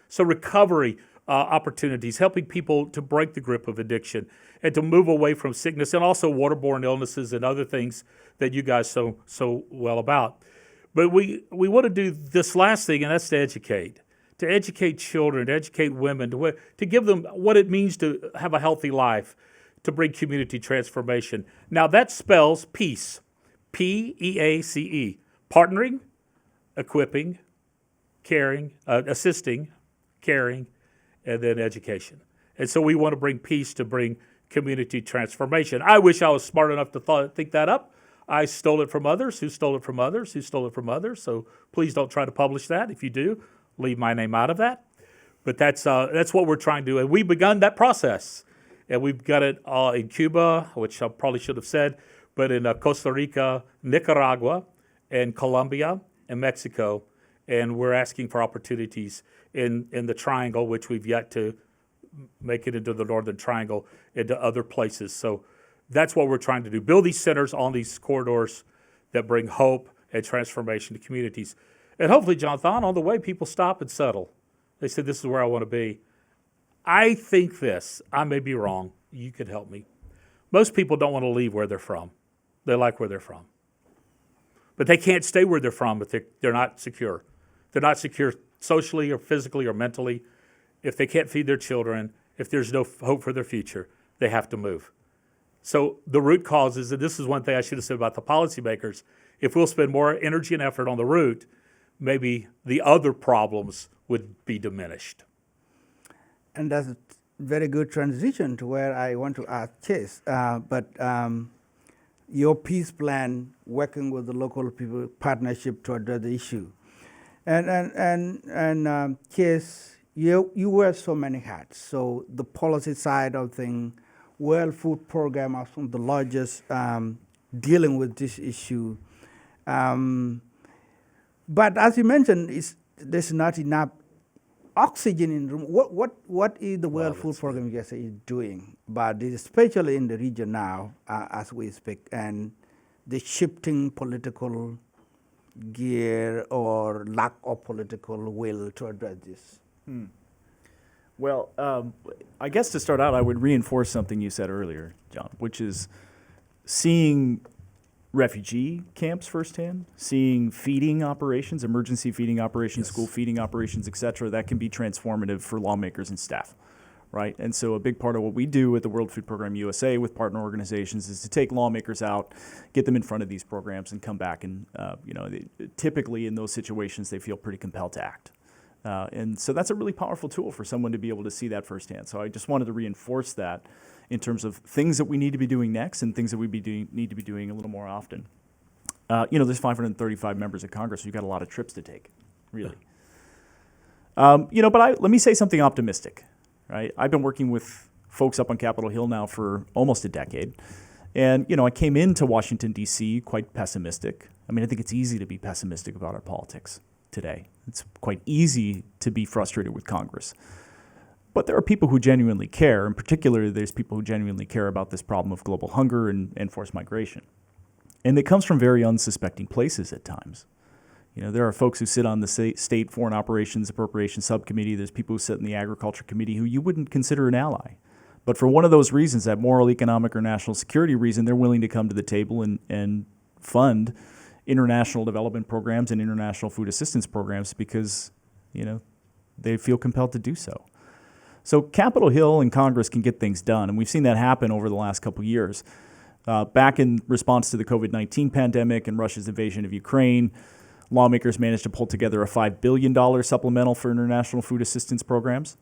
So recovery opportunities, helping people to break the grip of addiction and to move away from sickness, and also waterborne illnesses and other things that you guys so well about. But we want to do this last thing, and that's to educate children, to educate women, to give them what it means to have a healthy life, to bring community transformation. Now that spells peace. P-E-A-C-E, partnering, equipping, caring, assisting, caring, and then education. And so we want to bring peace to bring community transformation. I wish I was smart enough to think that up. I stole it from others, who stole it from others, who stole it from others. So please don't try to publish that. If you do, leave my name out of that. But that's what we're trying to do. And we've begun that process. And we've got it in Cuba, which I probably should have said, but in Costa Rica, Nicaragua, and Colombia, and Mexico. And we're asking for opportunities in the Triangle, which we've yet to make it into the Northern Triangle, into other places. So That's what we're trying to do. Build these centers on these corridors that bring hope and transformation to communities. And hopefully, Jonathan, on the way, people stop and settle. They said, this is where I want to be. I think this, I may be wrong. You could help me. Most people don't want to leave where they're from. They like where they're from. But they can't stay where they're from if they're not secure. They're not secure socially or physically or mentally. If they can't feed their children, if there's no hope for their future, they have to move. So the root causes, and this is one thing I should have said about the policymakers, if we'll spend more energy and effort on the root, maybe the other problems would be diminished. And that's a very good transition to where I want to ask Chase. Your peace plan, working with the local people, partnership to address the issue. And Chase, you wear so many hats. So the policy side of things, World Food Program are some of the largest dealing with this issue. But as you mentioned, there's not enough oxygen in the room. What is the World Food Program USA is doing? But especially in the region now, as we speak, and the shifting political gear or lack of political will to address this. Well, I guess to start out, I would reinforce something you said earlier, John, which is seeing refugee camps firsthand, seeing feeding operations, emergency feeding operations, school feeding operations, et cetera, that can be transformative for lawmakers and staff, right? And so a big part of what we do at the World Food Program USA with partner organizations is to take lawmakers out, get them in front of these programs, and come back. And typically in those situations, they feel pretty compelled to act. And so that's a really powerful tool for someone to be able to see that firsthand. So I just wanted to reinforce that in terms of things that we need to be doing next and things that we need to be doing a little more often. There's 535 members of Congress, so you've got a lot of trips to take, really. But let me say something optimistic, right? I've been working with folks up on Capitol Hill now for almost a decade. And, I came into Washington, D.C. quite pessimistic. I mean, I think it's easy to be pessimistic about our politics today. It's quite easy to be frustrated with Congress. But there are people who genuinely care. In particular, there's people who genuinely care about this problem of global hunger and forced migration. And it comes from very unsuspecting places at times. There are folks who sit on the State Foreign Operations Appropriations Subcommittee. There's people who sit in the Agriculture Committee who you wouldn't consider an ally. But for one of those reasons, that moral, economic, or national security reason, they're willing to come to the table and fund international development programs and international food assistance programs because, they feel compelled to do so. So Capitol Hill and Congress can get things done, and we've seen that happen over the last couple of years. Back in response to the COVID-19 pandemic and Russia's invasion of Ukraine, lawmakers managed to pull together a $5 billion supplemental for international food assistance programs.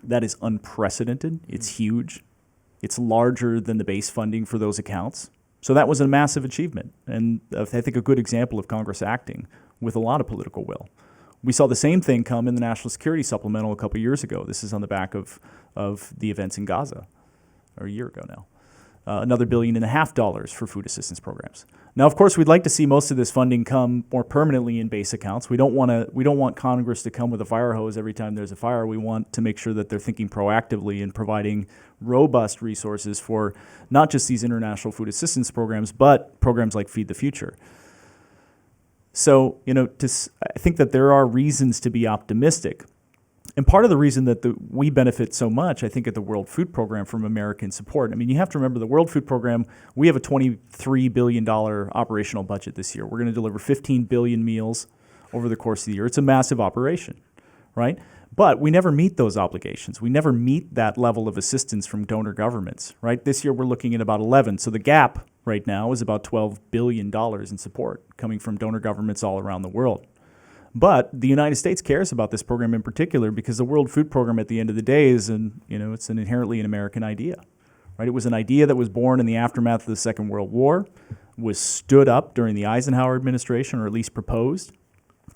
That is unprecedented. It's huge. It's larger than the base funding for those accounts. So that was a massive achievement, and I think a good example of Congress acting with a lot of political will. We saw the same thing come in the National Security Supplemental a couple of years ago. This is on the back of the events in Gaza, or a year ago now. Another $1.5 billion for food assistance programs. Now, of course, we'd like to see most of this funding come more permanently in base accounts. We don't want Congress to come with a fire hose every time there's a fire. We want to make sure that they're thinking proactively and providing robust resources for not just these international food assistance programs, but programs like Feed the Future. So, I think that there are reasons to be optimistic. And part of the reason that we benefit so much, I think, at the World Food Program from American support. I mean, you have to remember the World Food Program, we have a $23 billion operational budget this year. We're going to deliver 15 billion meals over the course of the year. It's a massive operation, right? But we never meet those obligations. We never meet that level of assistance from donor governments, right? This year we're looking at about 11. So the gap right now is about $12 billion in support coming from donor governments all around the world. But the United States cares about this program in particular because the World Food Program at the end of the day is it's an inherently an American idea, right? It was an idea that was born in the aftermath of the Second World War, was stood up during the Eisenhower administration, or at least proposed.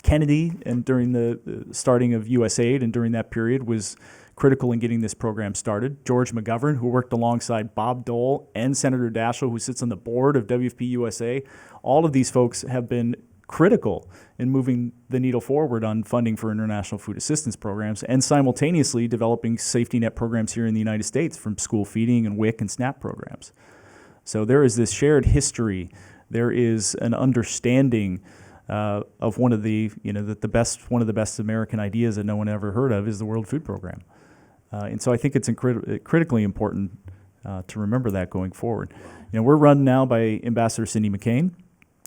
Kennedy, and during the starting of USAID and during that period, was critical in getting this program started. George McGovern, who worked alongside Bob Dole and Senator Daschle, who sits on the board of WFP USA, all of these folks have been critical in moving the needle forward on funding for international food assistance programs and simultaneously developing safety net programs here in the United States from school feeding and WIC and SNAP programs. So there is this shared history. There is an understanding of one of the one of the best American ideas that no one ever heard of is the World Food Program. And so I think it's critically important to remember that going forward. We're run now by Ambassador Cindy McCain.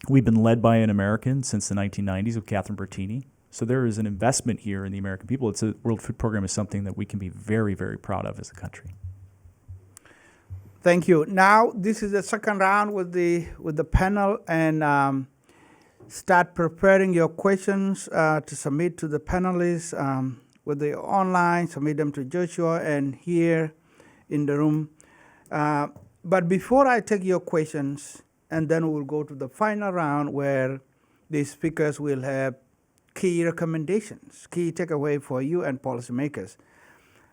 We've been led by an American since the 1990s with Catherine Bertini. So there is an investment here in the American people. The World Food Program is something that we can be very, very proud of as a country. Thank you. Now this is the second round with the panel, and start preparing your questions to submit to the panelists with the online. Submit them to Joshua and here in the room. But before I take your questions, and then we'll go to the final round where the speakers will have key recommendations, key takeaway for you and policymakers.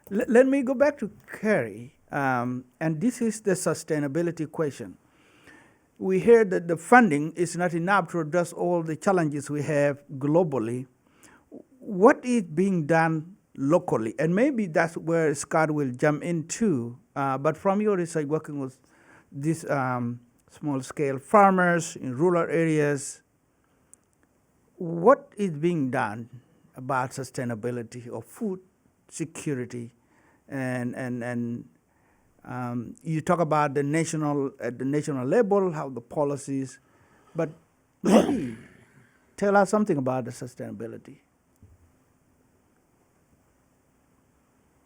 Let me go back to Carrie, and this is the sustainability question. We heard that the funding is not enough to address all the challenges we have globally. What is being done locally? And maybe that's where Scott will jump into, but from your research working with these small-scale farmers in rural areas, what is being done about sustainability of food security, and you talk about at the national level, how the policies, but maybe tell us something about the sustainability.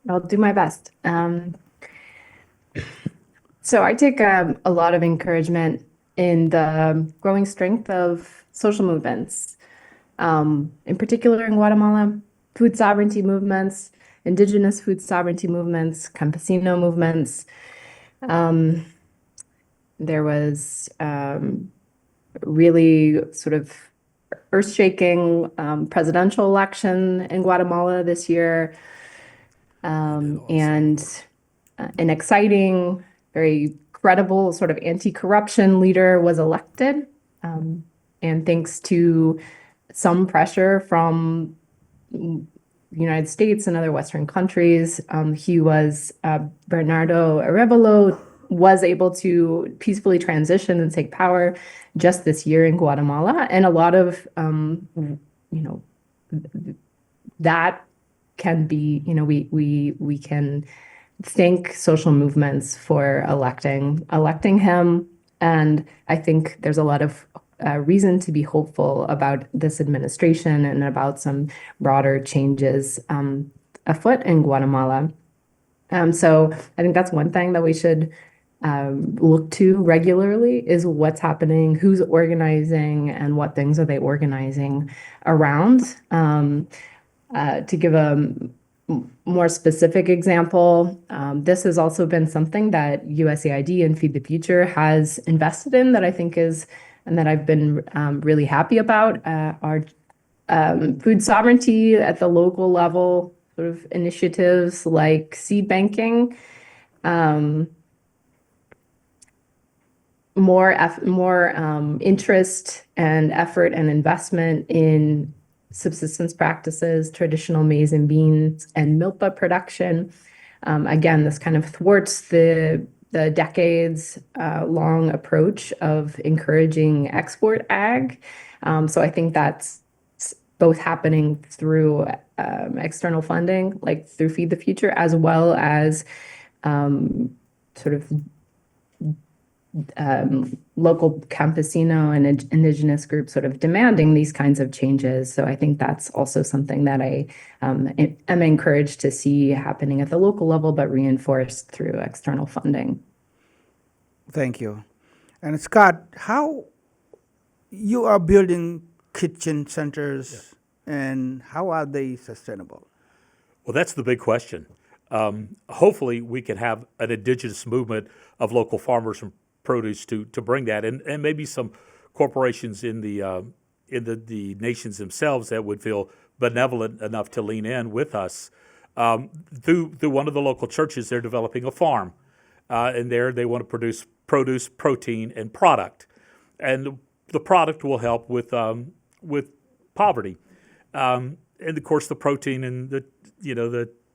I'll do my best. So I take a lot of encouragement in the growing strength of social movements, in particular in Guatemala, food sovereignty movements, indigenous food sovereignty movements, campesino movements. There was really sort of earth-shaking presidential election in Guatemala this year, and an exciting, very credible sort of anti-corruption leader was elected, and thanks to some pressure from the United States and other Western countries, Bernardo Arevalo was able to peacefully transition and take power just this year in Guatemala. And a lot of, that can be, we can thank social movements for electing him. And I think there's a lot of reason to be hopeful about this administration and about some broader changes afoot in Guatemala. So I think that's one thing that we should look to regularly is what's happening, who's organizing, and what things are they organizing around. To give a more specific example, this has also been something that USAID and Feed the Future has invested in that I think and that I've been really happy about, our food sovereignty at the local level, sort of initiatives like seed banking, more interest and effort and investment in subsistence practices, traditional maize and beans, and milpa production. Again, this kind of thwarts the decades long approach of encouraging export ag. So I think that's both happening through external funding, like through Feed the Future, as well as sort of local campesino and indigenous groups sort of demanding these kinds of changes. So I think that's also something that I am encouraged to see happening at the local level, but reinforced through external funding. Thank you. And Scott, how you are building kitchen centers, and how are they sustainable? Well, that's the big question. Hopefully, we can have an indigenous movement of local farmers and produce to bring that, and maybe some corporations in the nations themselves that would feel benevolent enough to lean in with us. Through one of the local churches, they're developing a farm, and there they want to produce produce, protein, and product, and the product will help with poverty, and of course the protein and the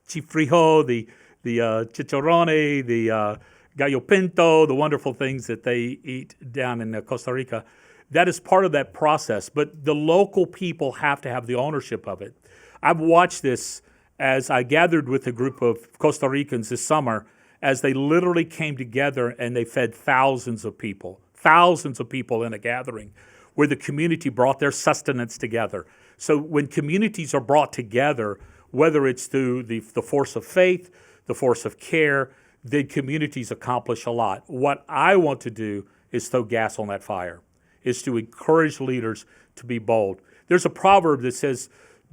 chifrijo, the chicharrone, the gallo pinto, the wonderful things that they eat down in Costa Rica. That is part of that process, but the local people have to have the ownership of it. I've watched this as I gathered with a group of Costa Ricans this summer as they literally came together and they fed thousands of people in a gathering where the community brought their sustenance together. So when communities are brought together, whether it's through the force of faith, the force of care, then communities accomplish a lot. What I want to do is throw gas on that fire, is to encourage leaders to be bold. There's a proverb that says,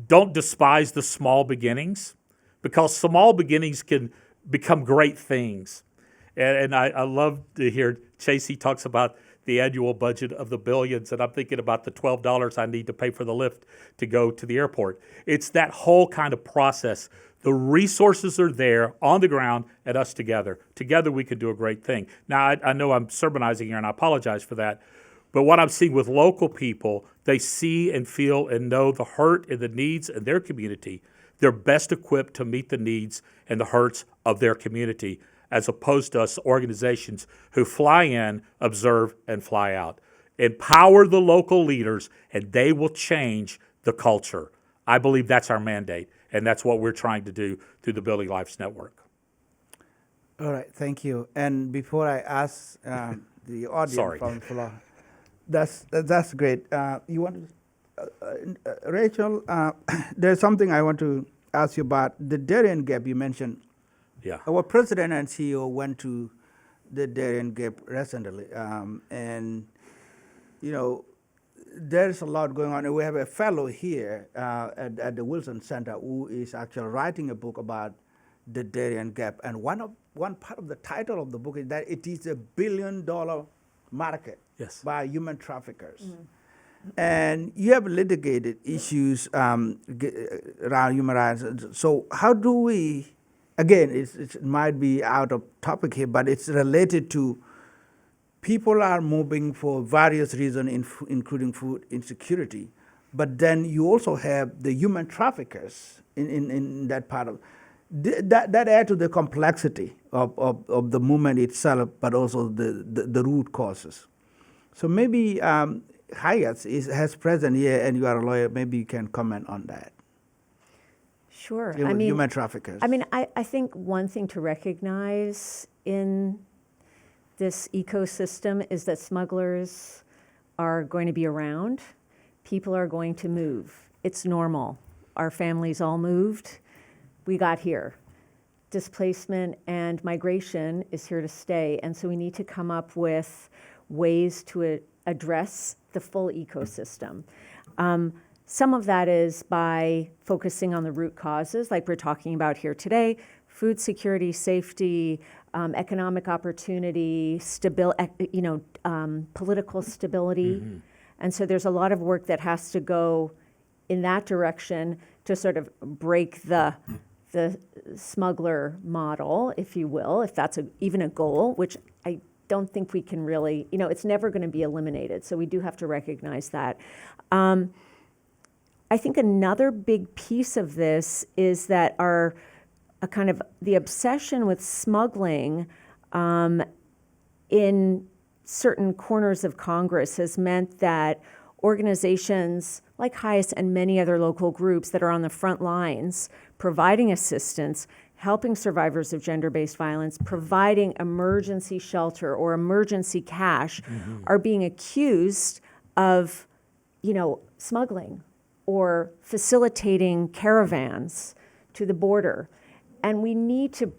don't despise the small beginnings, because small beginnings can become great things. And I love to hear Chasey talks about the annual budget of the billions, and I'm thinking about the $12 I need to pay for the lift to go to the airport. It's that whole kind of process. The resources are there on the ground and us together. Together we can do a great thing. Now, I know I'm sermonizing here, and I apologize for that. But what I'm seeing with local people, they see and feel and know the hurt and the needs in their community. They're best equipped to meet the needs and the hurts of their community, as opposed to us organizations who fly in, observe, and fly out. Empower the local leaders, and they will change the culture. I believe that's our mandate, and that's what we're trying to do through the Building Lives Network. All right, thank you. And before I ask the audience Sorry. from Florida, that's great. You want to, Rachel? There's something I want to ask you about the Darien Gap you mentioned. Yeah. Our president and CEO went to the Darien Gap recently, and you know, there's a lot going on. And we have a fellow here at the Wilson Center who is actually writing a book about the Darien Gap. And one part of the title of the book is that it is a $1 billion market Yes. by human traffickers. And you have litigated issues around human rights. So how do we, again, it might be out of topic here, but it's related to people are moving for various reasons, including food insecurity. But then you also have the human traffickers in that part of that add to the complexity of the movement itself, but also the root causes. So maybe Hayat has present here, and you are a lawyer. Maybe you can comment on that. Sure. Human traffickers. I mean, I think one thing to recognize in this ecosystem is that smugglers are going to be around. People are going to move. It's normal. Our families all moved. We got here. Displacement and migration is here to stay. And so we need to come up with ways to address the full ecosystem. Some of that is by focusing on the root causes, like we're talking about here today: food security, safety, economic opportunity, political stability. Mm-hmm. And so there's a lot of work that has to go in that direction to sort of break the smuggler model, if you will, if that's even a goal, which I don't think we can really, it's never going to be eliminated. So we do have to recognize that. I think another big piece of this is that the obsession with smuggling in certain corners of Congress has meant that organizations like HIAS and many other local groups that are on the front lines providing assistance, helping survivors of gender-based violence, providing emergency shelter or emergency cash, are being accused of, smuggling or facilitating caravans to the border. And we need to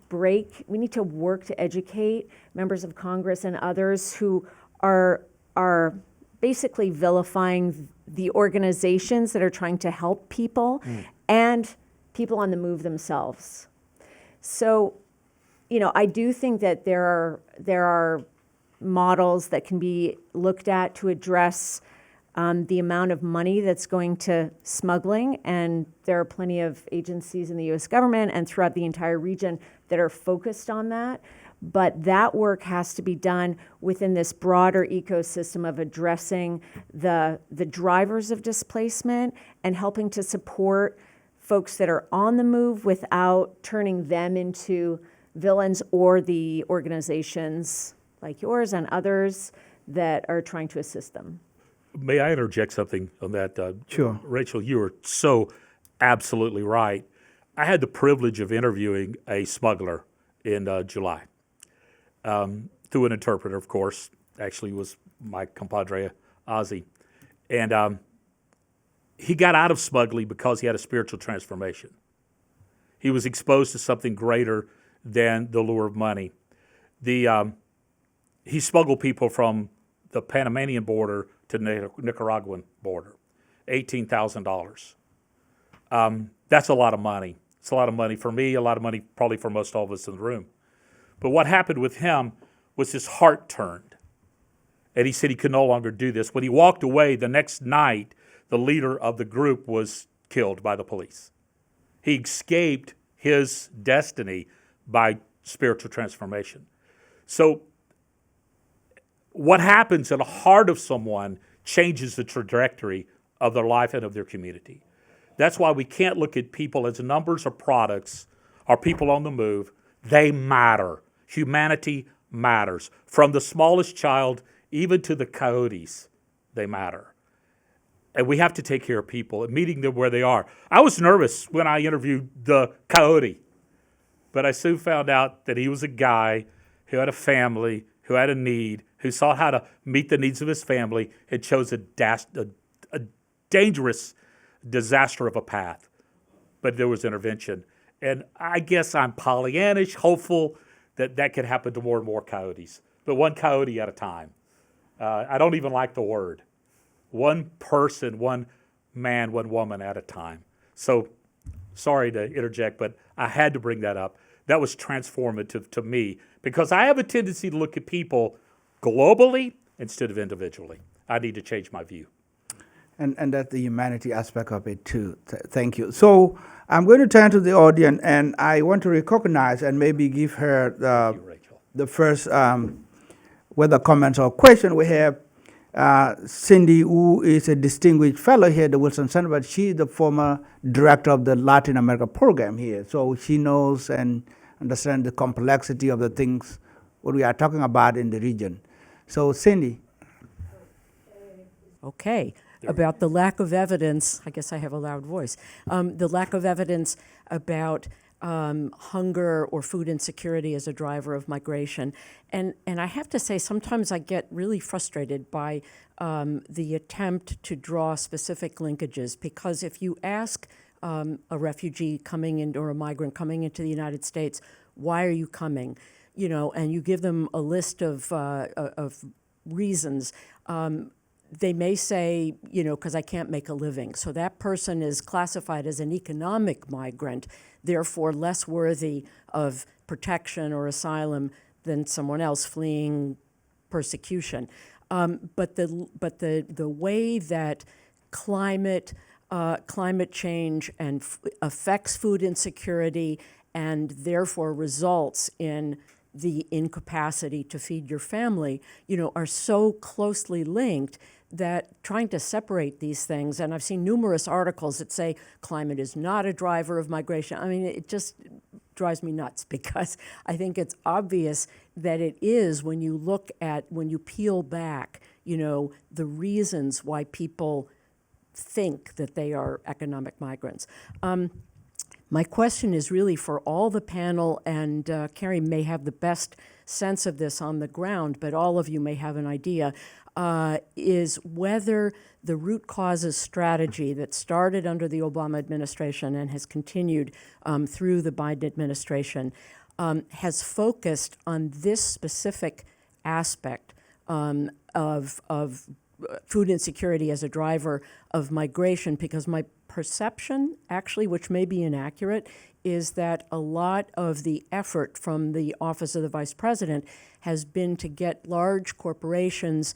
work to educate members of Congress and others who are basically vilifying the organizations that are trying to help people and people on the move themselves. So, I do think that there are models that can be looked at to address the amount of money that's going to smuggling, and there are plenty of agencies in the U.S. government and throughout the entire region that are focused on that. But that work has to be done within this broader ecosystem of addressing the drivers of displacement and helping to support folks that are on the move without turning them into villains or the organizations like yours and others that are trying to assist them. May I interject something on that? Sure. Rachel, you are so absolutely right. I had the privilege of interviewing a smuggler in July through an interpreter, of course. Actually, was my compadre, Ozzy. And he got out of smuggling because he had a spiritual transformation. He was exposed to something greater than the lure of money. He smuggled people from the Panamanian border to the Nicaraguan border, $18,000. That's a lot of money. It's a lot of money for me, a lot of money probably for most all of us in the room. But what happened with him was his heart turned. And he said he could no longer do this. When he walked away, the next night, the leader of the group was killed by the police. He escaped his destiny by spiritual transformation. So what happens in the heart of someone changes the trajectory of their life and of their community. That's why we can't look at people as numbers or products or people on the move. They matter. Humanity matters. From the smallest child even to the coyotes, they matter. And we have to take care of people and meeting them where they are. I was nervous when I interviewed the coyote, but I soon found out that he was a guy who had a family, who had a need, who saw how to meet the needs of his family and chose a dangerous disaster of a path. But there was intervention. And I guess I'm Pollyannish, hopeful that that could happen to more and more coyotes, but one coyote at a time. I don't even like the word. One person, one man, one woman at a time. So sorry to interject, but I had to bring that up. That was transformative to me because I have a tendency to look at people globally instead of individually. I need to change my view. And that's the humanity aspect of it too. Thank you. So I'm going to turn to the audience, and I want to recognize and maybe give her Thank you, Rachel. the first whether comments or question. We have Cindy, who is a distinguished fellow here at the Wilson Center, but she's the former director of the Latin America program here. So she knows and understands the complexity of the things what we are talking about in the region. So Cindy. Okay. About the lack of evidence, I guess I have a loud voice, the lack of evidence about hunger or food insecurity as a driver of migration. And I have to say, sometimes I get really frustrated by the attempt to draw specific linkages, because if you ask a refugee coming in or a migrant coming into the United States, why are you coming? You know, and you give them a list of reasons, they may say, you know, because I can't make a living. So that person is classified as an economic migrant, therefore less worthy of protection or asylum than someone else fleeing persecution. But the way that climate change and affects food insecurity and therefore results in the incapacity to feed your family, you know, are so closely linked that trying to separate these things, and I've seen numerous articles that say climate is not a driver of migration. I mean, it just drives me nuts, because I think it's obvious that it is when you peel back, you know, the reasons why people think that they are economic migrants. My question is really for all the panel, and Carrie may have the best sense of this on the ground, but all of you may have an idea, is whether the root causes strategy that started under the Obama administration and has continued through the Biden administration has focused on this specific aspect of food insecurity as a driver of migration, because my perception, actually, which may be inaccurate, is that a lot of the effort from the Office of the Vice President has been to get large corporations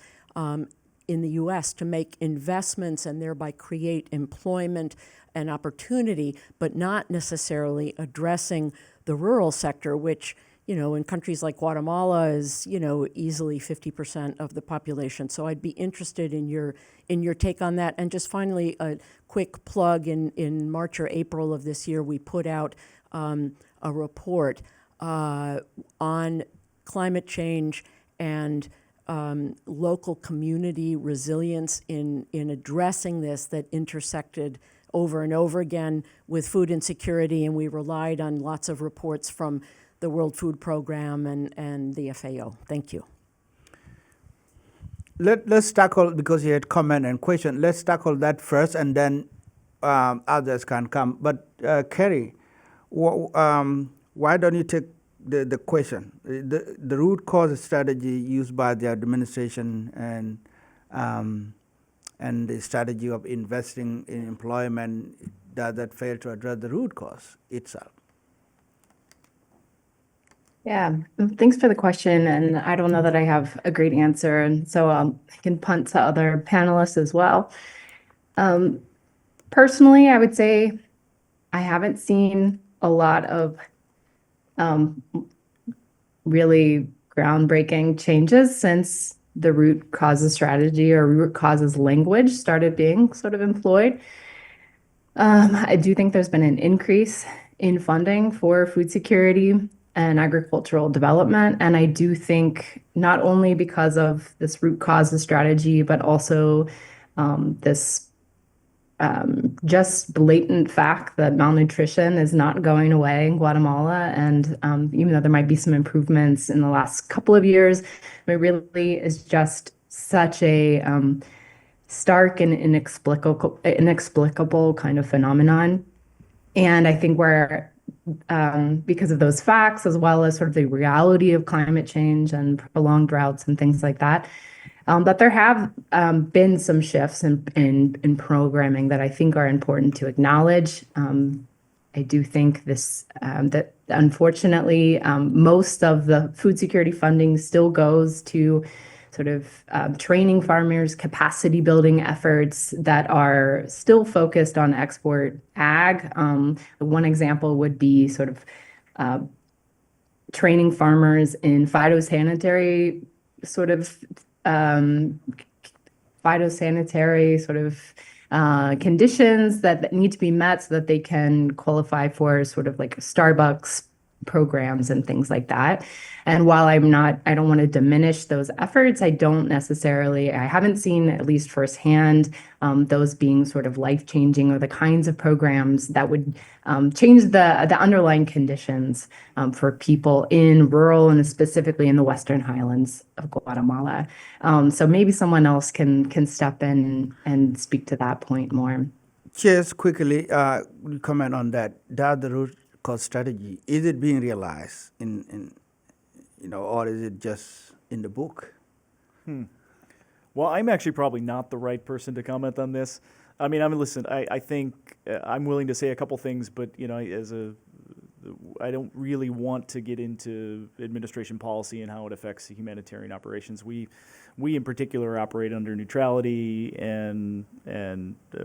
in the U.S. to make investments and thereby create employment and opportunity, but not necessarily addressing the rural sector, which, you know, in countries like Guatemala is, you know, easily 50% of the population. So I'd be interested in your take on that. And just finally, a quick plug, in March or April of this year, we put out a report on climate change and local community resilience in addressing this that intersected over and over again with food insecurity, and we relied on lots of reports from the World Food Program and the FAO. Thank you. Let's tackle, because you had comment and question, let's tackle that first, and then others can come. But Kerry, why don't you take the question, the root cause strategy used by the administration and the strategy of investing in employment that fail to address the root cause itself? Yeah, thanks for the question. And I don't know that I have a great answer. And so I can punt to other panelists as well. Personally, I would say I haven't seen a lot of really groundbreaking changes since the root causes strategy or root causes language started being sort of employed. I do think there's been an increase in funding for food security and agricultural development. And I do think not only because of this root causes strategy, but also this just blatant fact that malnutrition is not going away in Guatemala. And even though there might be some improvements in the last couple of years, it really is just such a stark and inexplicable kind of phenomenon. And I think because of those facts, as well as sort of the reality of climate change and prolonged droughts and things like that, that there have been some shifts in programming that I think are important to acknowledge. I do think that unfortunately, most of the food security funding still goes to sort of training farmers, capacity building efforts that are still focused on export ag. One example would be sort of training farmers in phytosanitary conditions that need to be met so that they can qualify for sort of like Starbucks programs and things like that. And while I don't want to diminish those efforts, I haven't seen, at least firsthand, those being sort of life-changing or the kinds of programs that would change the underlying conditions for people in rural and specifically in the Western Highlands of Guatemala. So maybe someone else can step in and speak to that point more. Just quickly, comment on that. Does the root cause strategy, is it being realized or is it just in the book? Well, I'm actually probably not the right person to comment on this. Listen, I think I'm willing to say a couple things, but I don't really want to get into administration policy and how it affects humanitarian operations. We in particular operate under neutrality and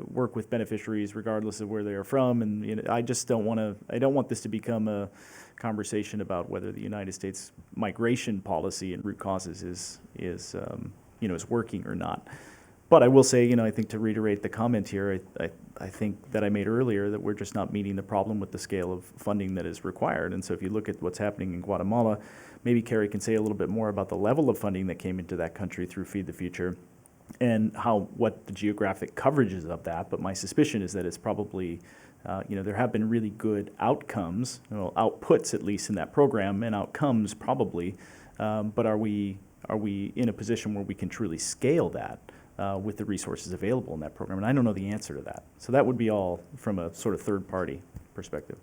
work with beneficiaries regardless of where they are from. And I just don't want this to become a conversation about whether the United States migration policy and root causes is working or not. But I will say, I think to reiterate the comment here, I think that I made earlier that we're just not meeting the problem with the scale of funding that is required. And so if you look at what's happening in Guatemala, maybe Kerry can say a little bit more about the level of funding that came into that country through Feed the Future and what the geographic coverage is of that. But my suspicion is that it's probably, there have been really good outcomes, outputs at least in that program, and outcomes probably. But are we in a position where we can truly scale that? With the resources available in that program? And I don't know the answer to that. So that would be all from a sort of third-party perspective.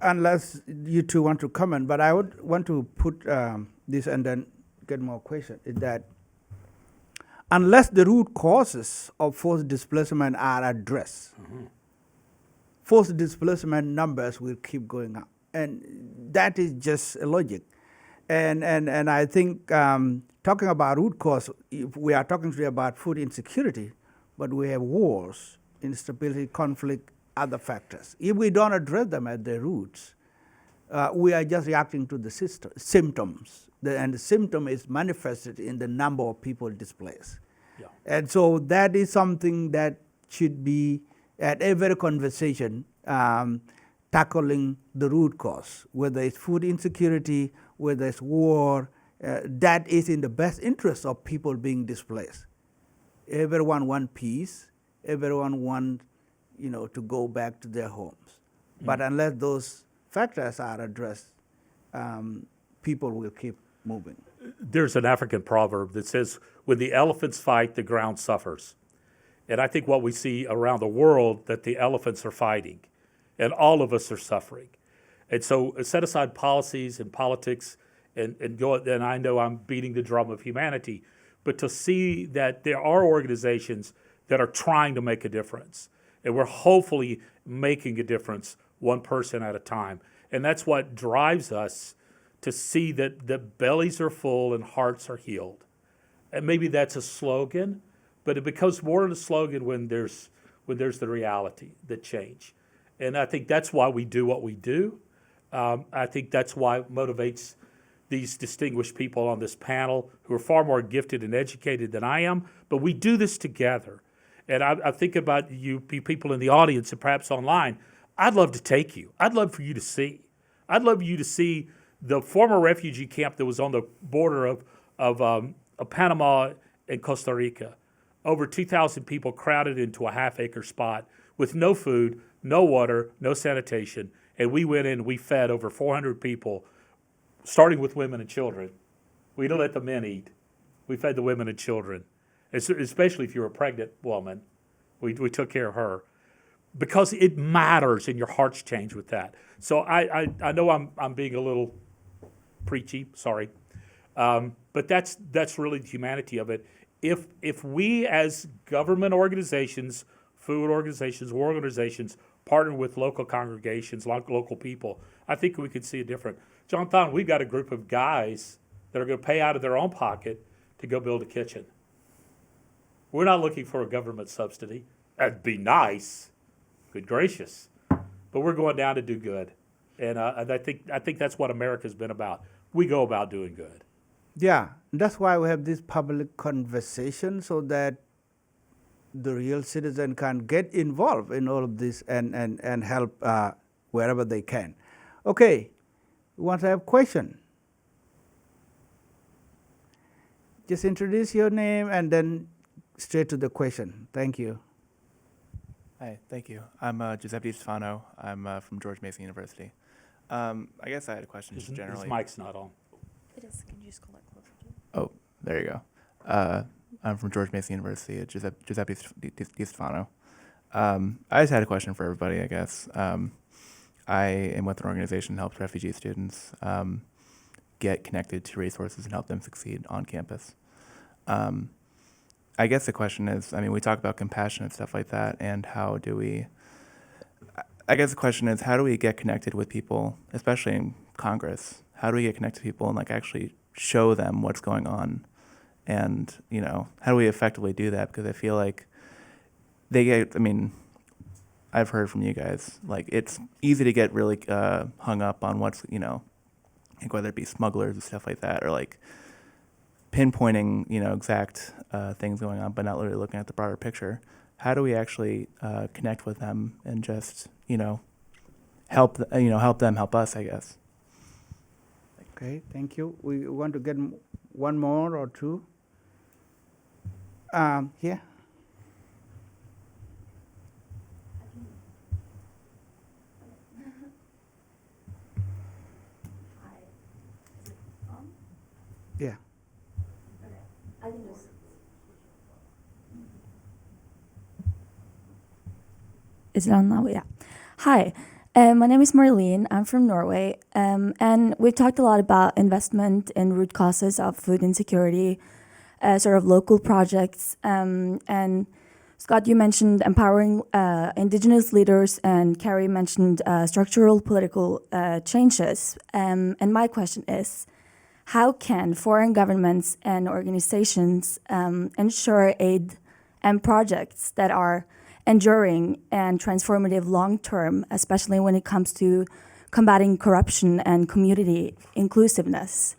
Unless you two want to comment, but I would want to put this and then get more questions, is that unless the root causes of forced displacement are addressed, forced displacement numbers will keep going up. And that is just a logic. And I think talking about root cause, if we are talking today about food insecurity, but we have wars, instability, conflict, other factors. If we don't address them at their roots, we are just reacting to the symptoms. And the symptom is manifested in the number of people displaced. Yeah. And so that is something that should be at every conversation. tackling the root cause, whether it's food insecurity, whether it's war, that is in the best interest of people being displaced. Everyone wants peace. Everyone wants, to go back to their homes. But unless those factors are addressed, people will keep moving. There's an African proverb that says, when the elephants fight, the ground suffers. And I think what we see around the world, that the elephants are fighting, and all of us are suffering. And so set aside policies and politics and go, and I know I'm beating the drum of humanity, but to see that there are organizations that are trying to make a difference. And we're hopefully making a difference one person at a time. And that's what drives us to see that the bellies are full and hearts are healed. And maybe that's a slogan, but it becomes more of a slogan when there's the reality, the change. And I think that's why we do what we do. I think that's why it motivates these distinguished people on this panel who are far more gifted and educated than I am, but we do this together. And I think about you people in the audience and perhaps online. I'd love to take you. I'd love for you to see. I'd love you to see the former refugee camp that was on the border of Panama and Costa Rica. Over 2,000 people crowded into a half-acre spot with no food, no water, no sanitation. And we went in and we fed over 400 people, starting with women and children. We didn't let the men eat. We fed the women and children, especially if you're a pregnant woman. We took care of her. Because it matters and your hearts change with that. So I know I'm being a little preachy, sorry. But that's really the humanity of it. If we as government organizations, food organizations, war organizations, partner with local congregations, local people, I think we could see a difference. John Thon, we've got a group of guys that are going to pay out of their own pocket to go build a kitchen. We're not looking for a government subsidy. That'd be nice. Good gracious. But we're going down to do good. And I think that's what America's been about. We go about doing good. Yeah, that's why we have this public conversation so that the real citizen can get involved in all of this and help wherever they can. Okay, you want to have a question? Just introduce your name and then straight to the question. Thank you. Hi, thank you. I'm Giuseppe Stefano. I'm from George Mason University. I guess I had a question just generally. His mic's not on. It is. Can you just call it closer to you? Oh, there you go. I'm from George Mason University, Giuseppe Di Stefano. I just had a question for everybody, I guess. I am with an organization that helps refugee students get connected to resources and help them succeed on campus. I guess the question is, we talk about compassion and stuff like that, and I guess the question is, how do we get connected with people, especially in Congress? How do we get connected to people and actually show them what's going on? And, how do we effectively do that? Because I feel like I've heard from you guys, it's easy to get really hung up on what's, whether it be smugglers and stuff like that, or pinpointing, exact things going on, but not really looking at the broader picture. How do we actually connect with them and just, help them help us, I guess? Okay, thank you. We want to get one more or two. Here. Yeah. I can just. Is it on now? Yeah. Hi, my name is Marlene. I'm from Norway, and we've talked a lot about investment in root causes of food insecurity, sort of local projects. And Scott, you mentioned empowering indigenous leaders, and Carrie mentioned structural political changes. And my question is, how can foreign governments and organizations ensure aid and projects that are enduring and transformative long-term, especially when it comes to combating corruption and community inclusiveness?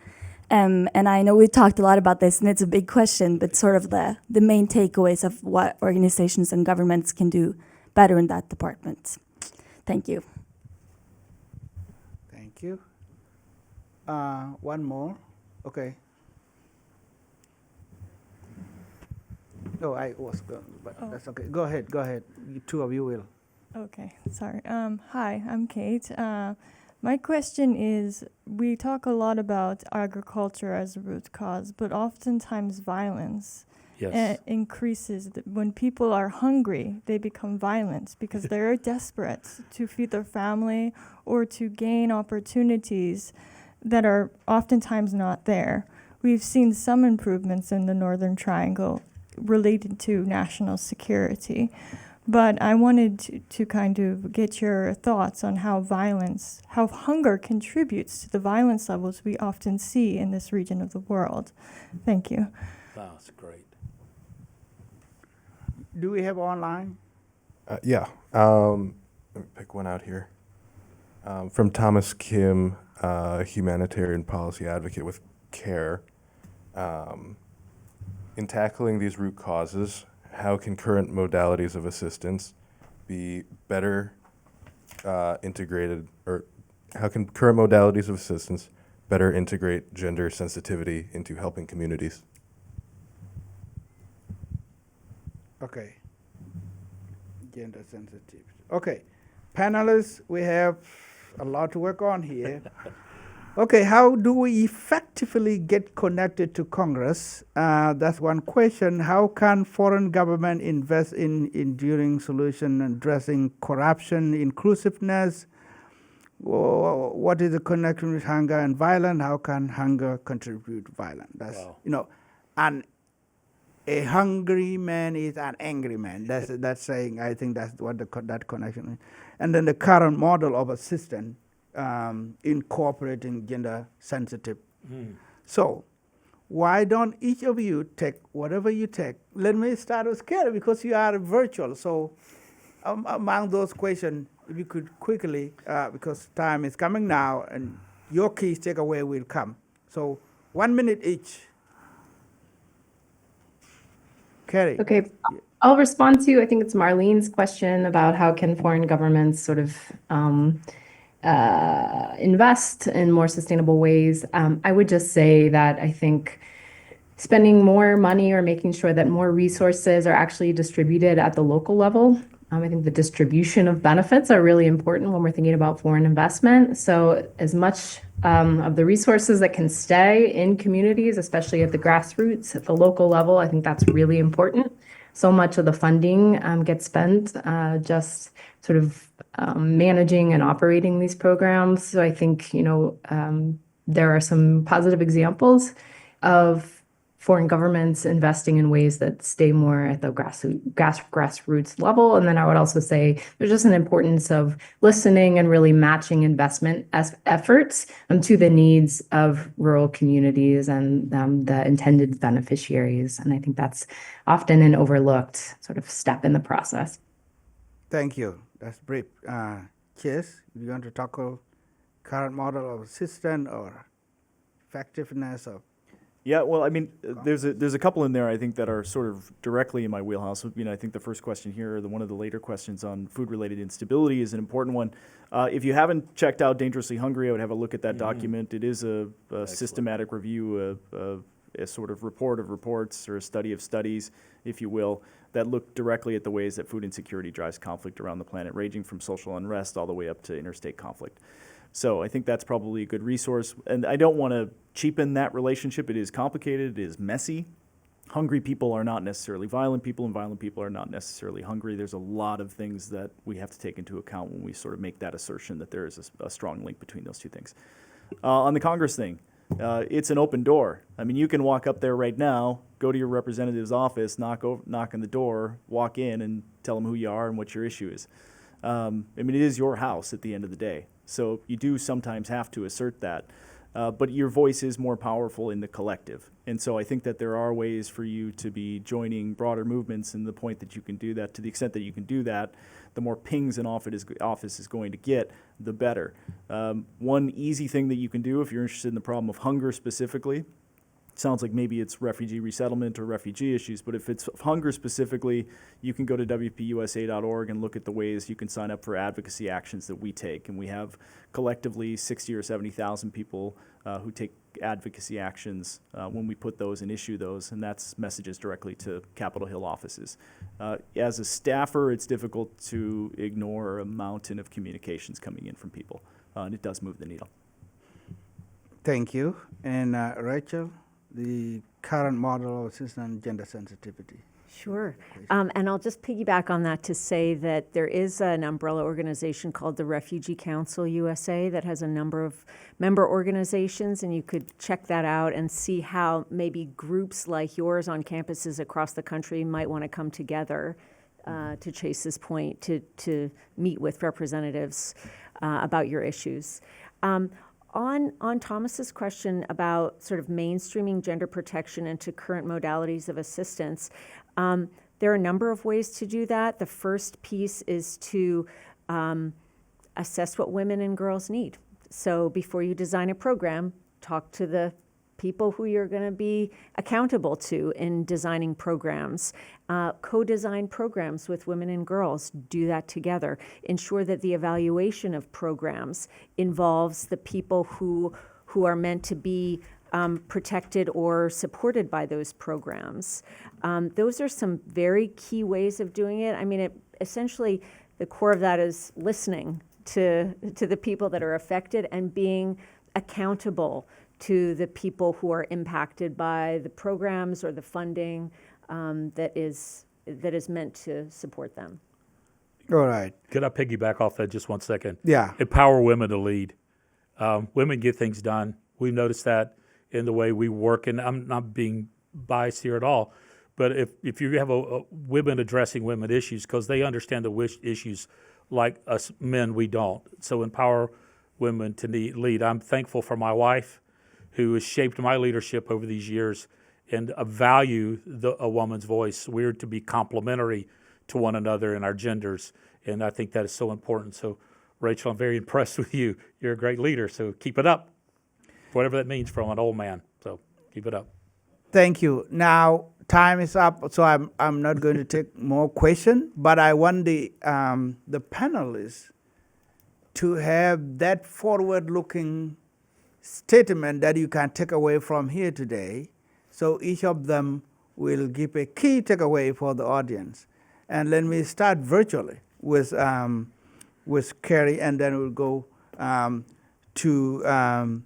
And I know we talked a lot about this, and it's a big question, but sort of the main takeaways of what organizations and governments can do better in that department. Thank you. Thank you. One more. Okay. No, I was going, but that's okay. Go ahead. Go ahead. You two of you will. Okay, sorry. Hi, I'm Kate. My question is, we talk a lot about agriculture as a root cause, but oftentimes violence Yes. increases. When people are hungry, they become violent because they're desperate to feed their family or to gain opportunities that are oftentimes not there. We've seen some improvements in the Northern Triangle related to national security. But I wanted to kind of get your thoughts on how hunger contributes to the violence levels we often see in this region of the world. Thank you. Wow, that's great. Do we have online? Yeah. Let me pick one out here. From Thomas Kim, humanitarian policy advocate with CARE. In tackling these root causes, how can current modalities of assistance be better integrated, or how can current modalities of assistance better integrate gender sensitivity into helping communities? Okay. Gender sensitive. Okay. Panelists, we have a lot to work on here. Okay, how do we effectively get connected to Congress? That's one question. How can foreign government invest in enduring solution addressing corruption, inclusiveness? What is the connection with hunger and violence? How can hunger contribute to violence? That's, and a hungry man is an angry man. That's saying, I think that's what that connection is. And then the current model of assistance incorporating gender sensitive. So why don't each of you take whatever you take? Let me start with Kerry because you are virtual. So among those questions, if you could quickly, because time is coming now and your key takeaway will come. So 1 minute each. Kerry. Okay, I'll respond to, I think it's Marlene's question about how can foreign governments sort of invest in more sustainable ways. I would just say that I think spending more money or making sure that more resources are actually distributed at the local level. I think the distribution of benefits are really important when we're thinking about foreign investment. So as much of the resources that can stay in communities, especially at the grassroots, at the local level, I think that's really important. So much of the funding gets spent just sort of managing and operating these programs. So I think, there are some positive examples of foreign governments investing in ways that stay more at the grassroots level. And then I would also say there's just an importance of listening and really matching investment efforts to the needs of rural communities and the intended beneficiaries. And I think that's often an overlooked sort of step in the process. Thank you. That's brief. Chase, you want to tackle current model of assistance or effectiveness of? Yeah, well, I mean, there's a couple in there I think that are sort of directly in my wheelhouse. I think the first question here, one of the later questions on food-related instability, is an important one. If you haven't checked out Dangerously Hungry, I would have a look at that document. It is a systematic review, a sort of report of reports or a study of studies, if you will, that look directly at the ways that food insecurity drives conflict around the planet, ranging from social unrest all the way up to interstate conflict. So I think that's probably a good resource. And I don't want to cheapen that relationship. It is complicated. It is messy. Hungry people are not necessarily violent people, and violent people are not necessarily hungry. There's a lot of things that we have to take into account when we sort of make that assertion that there is a strong link between those two things. On the Congress thing, it's an open door. I mean, you can walk up there right now, go to your representative's office, knock on the door, walk in, and tell them who you are and what your issue is. I mean, it is your house at the end of the day. So you do sometimes have to assert that. But your voice is more powerful in the collective. And so I think that there are ways for you to be joining broader movements, and the point that you can do that, to the extent that you can do that, the more pings an office is going to get, the better. One easy thing that you can do if you're interested in the problem of hunger specifically, sounds like maybe it's refugee resettlement or refugee issues, but if it's hunger specifically, you can go to wpusa.org and look at the ways you can sign up for advocacy actions that we take. And we have collectively 60 or 70,000 people who take advocacy actions when we put those and issue those, and that's messages directly to Capitol Hill offices. As a staffer, it's difficult to ignore a mountain of communications coming in from people, and it does move the needle. Thank you. And Rachel, the current model of assistance on gender sensitivity. Sure. And I'll just piggyback on that to say that there is an umbrella organization called the Refugee Council USA that has a number of member organizations, and you could check that out and see how maybe groups like yours on campuses across the country might want to come together to Chase's point, to meet with representatives about your issues. On Thomas's question about sort of mainstreaming gender protection into current modalities of assistance, there are a number of ways to do that. The first piece is to assess what women and girls need. So before you design a program, talk to the people who you're going to be accountable to in designing programs. Co-design programs with women and girls. Do that together. Ensure that the evaluation of programs involves the people who are meant to be protected or supported by those programs. Those are some very key ways of doing it. I mean, essentially, the core of that is listening to the people that are affected and being accountable to the people who are impacted by the programs or the funding that is meant to support them. All right. Could I piggyback off that just 1 second? Yeah. Empower women to lead. Women get things done. We've noticed that in the way we work, and I'm not being biased here at all, but if you have a women addressing women issues, because they understand the issues like us men, we don't. So empower women to lead. I'm thankful for my wife, who has shaped my leadership over these years, and value a woman's voice. We're to be complementary to one another in our genders, and I think that is so important. So, Rachel, I'm very impressed with you. You're a great leader, so keep it up, whatever that means from an old man. So keep it up. Thank you. Now, time is up, so I'm not going to take more questions, but I want the panelists to have that forward-looking statement that you can take away from here today. So each of them will give a key takeaway for the audience. And let me start virtually with Carrie, and then we'll go to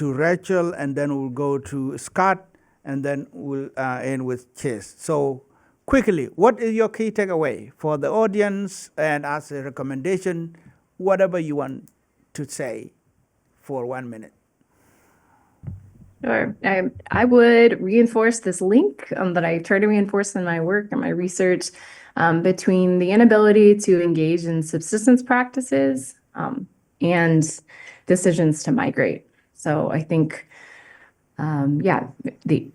Rachel, and then we'll go to Scott, and then we'll end with Chase. So quickly, what is your key takeaway for the audience, and as a recommendation, whatever you want to say for 1 minute? Sure. I would reinforce this link that I try to reinforce in my work and my research between the inability to engage in subsistence practices and decisions to migrate. So I think, the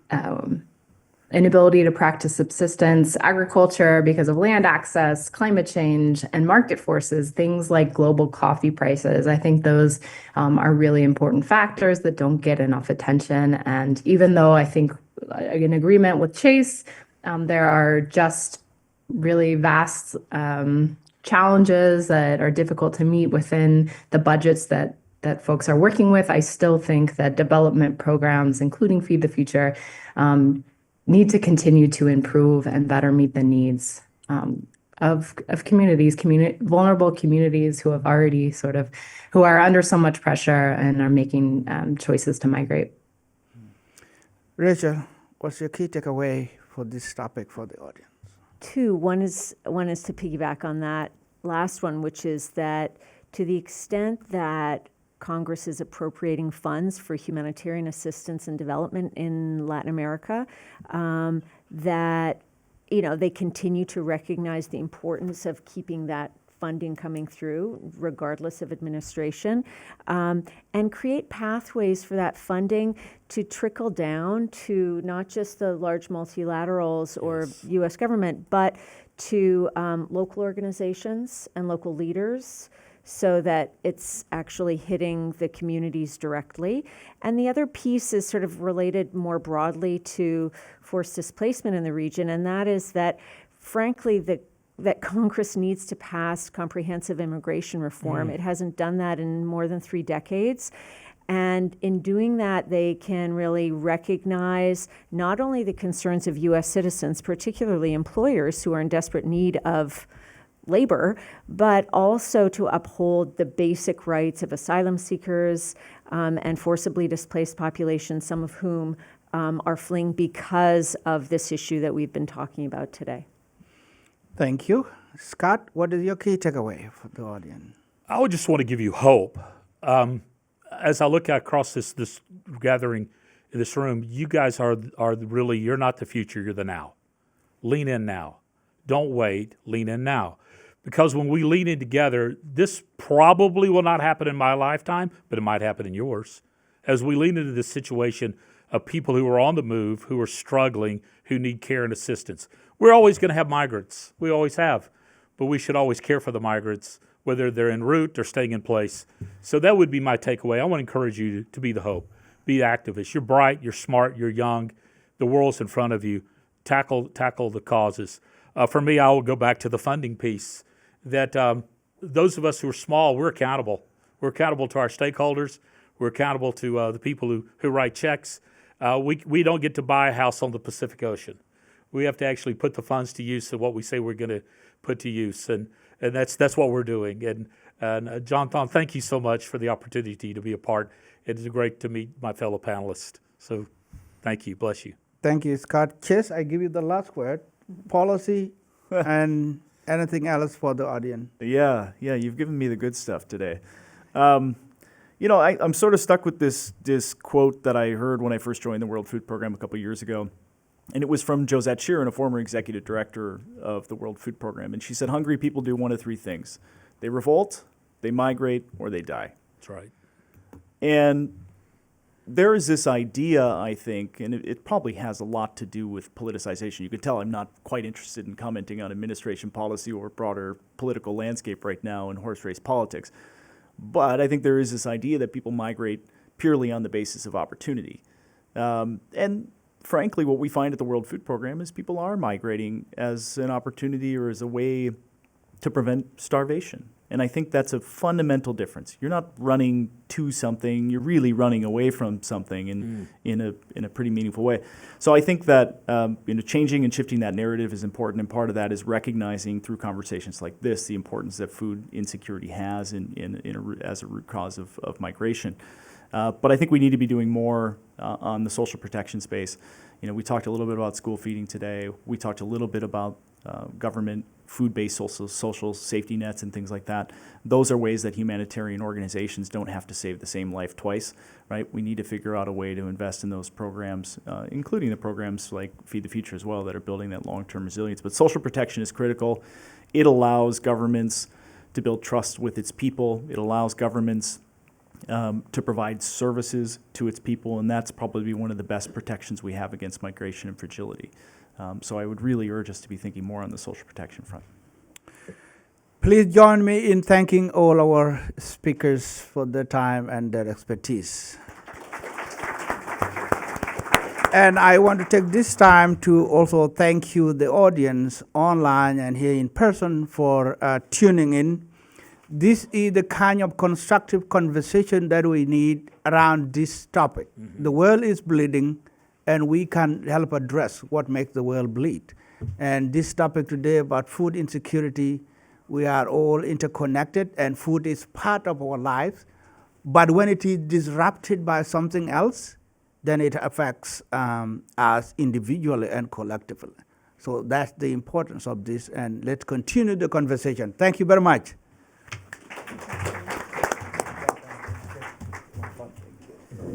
inability to practice subsistence agriculture because of land access, climate change, and market forces, things like global coffee prices. I think those are really important factors that don't get enough attention. And even though I think in agreement with Chase, there are just really vast challenges that are difficult to meet within the budgets that folks are working with, I still think that development programs, including Feed the Future, need to continue to improve and better meet the needs of communities, vulnerable communities who have already who are under so much pressure and are making choices to migrate. Rachel, what's your key takeaway for this topic for the audience? Two. One is to piggyback on that last one, which is that to the extent that Congress is appropriating funds for humanitarian assistance and development in Latin America, that they continue to recognize the importance of keeping that funding coming through, regardless of administration, and create pathways for that funding to trickle down to not just the large multilaterals or U.S. government, but to local organizations and local leaders so that it's actually hitting the communities directly. And the other piece is sort of related more broadly to forced displacement in the region, and that is that, frankly, that Congress needs to pass comprehensive immigration reform. It hasn't done that in more than 3 decades. And in doing that, they can really recognize not only the concerns of U.S. citizens, particularly employers who are in desperate need of labor, but also to uphold the basic rights of asylum seekers and forcibly displaced populations, some of whom are fleeing because of this issue that we've been talking about today. Thank you. Scott, what is your key takeaway for the audience? I would just want to give you hope. As I look across this gathering in this room, you guys are really, you're not the future, you're the now. Lean in now. Don't wait, lean in now. Because when we lean in together, this probably will not happen in my lifetime, but it might happen in yours. As we lean into this situation of people who are on the move, who are struggling, who need care and assistance. We're always going to have migrants. We always have. But we should always care for the migrants, whether they're en route or staying in place. So that would be my takeaway. I want to encourage you to be the hope, be the activist. You're bright, you're smart, you're young. The world's in front of you. Tackle the causes. For me, I will go back to the funding piece. That those of us who are small, we're accountable. We're accountable to our stakeholders. We're accountable to the people who write checks. We don't get to buy a house on the Pacific Ocean. We have to actually put the funds to use of what we say we're going to put to use, and that's what we're doing. And Jonathan, thank you so much for the opportunity to be a part. It is great to meet my fellow panelists. So, thank you. Bless you. Thank you, Scott. Chase, I give you the last word. Policy and anything else for the audience? Yeah, you've given me the good stuff today. I'm sort of stuck with this quote that I heard when I first joined the World Food Program a couple years ago. And it was from Josette Sheeran, a former executive director of the World Food Program. And she said, hungry people do one of 3 things. They revolt, they migrate, or they die. That's right. And there is this idea, I think, and it probably has a lot to do with politicization. You can tell I'm not quite interested in commenting on administration policy or broader political landscape right now in horse race politics. But I think there is this idea that people migrate purely on the basis of opportunity. And frankly, what we find at the World Food Program is people are migrating as an opportunity or as a way to prevent starvation. And I think that's a fundamental difference. You're not running to something, you're really running away from something in a pretty meaningful way. So I think that changing and shifting that narrative is important, and part of that is recognizing through conversations like this the importance that food insecurity has as a root cause of migration. But I think we need to be doing more on the social protection space. We talked a little bit about school feeding today. We talked a little bit about government food-based social safety nets and things like that. Those are ways that humanitarian organizations don't have to save the same life twice, right? We need to figure out a way to invest in those programs, including the programs like Feed the Future as well that are building that long-term resilience. But social protection is critical. It allows governments to build trust with its people. It allows governments to provide services to its people, and that's probably one of the best protections we have against migration and fragility. So I would really urge us to be thinking more on the social protection front. Please join me in thanking all our speakers for their time and their expertise. And I want to take this time to also thank you, the audience online and here in person, for tuning in. This is the kind of constructive conversation that we need around this topic. Mm-hmm. The world is bleeding, and we can help address what makes the world bleed. And this topic today about food insecurity, we are all interconnected, and food is part of our lives. But when it is disrupted by something else, then it affects us individually and collectively. So that's the importance of this, and let's continue the conversation. Thank you very much.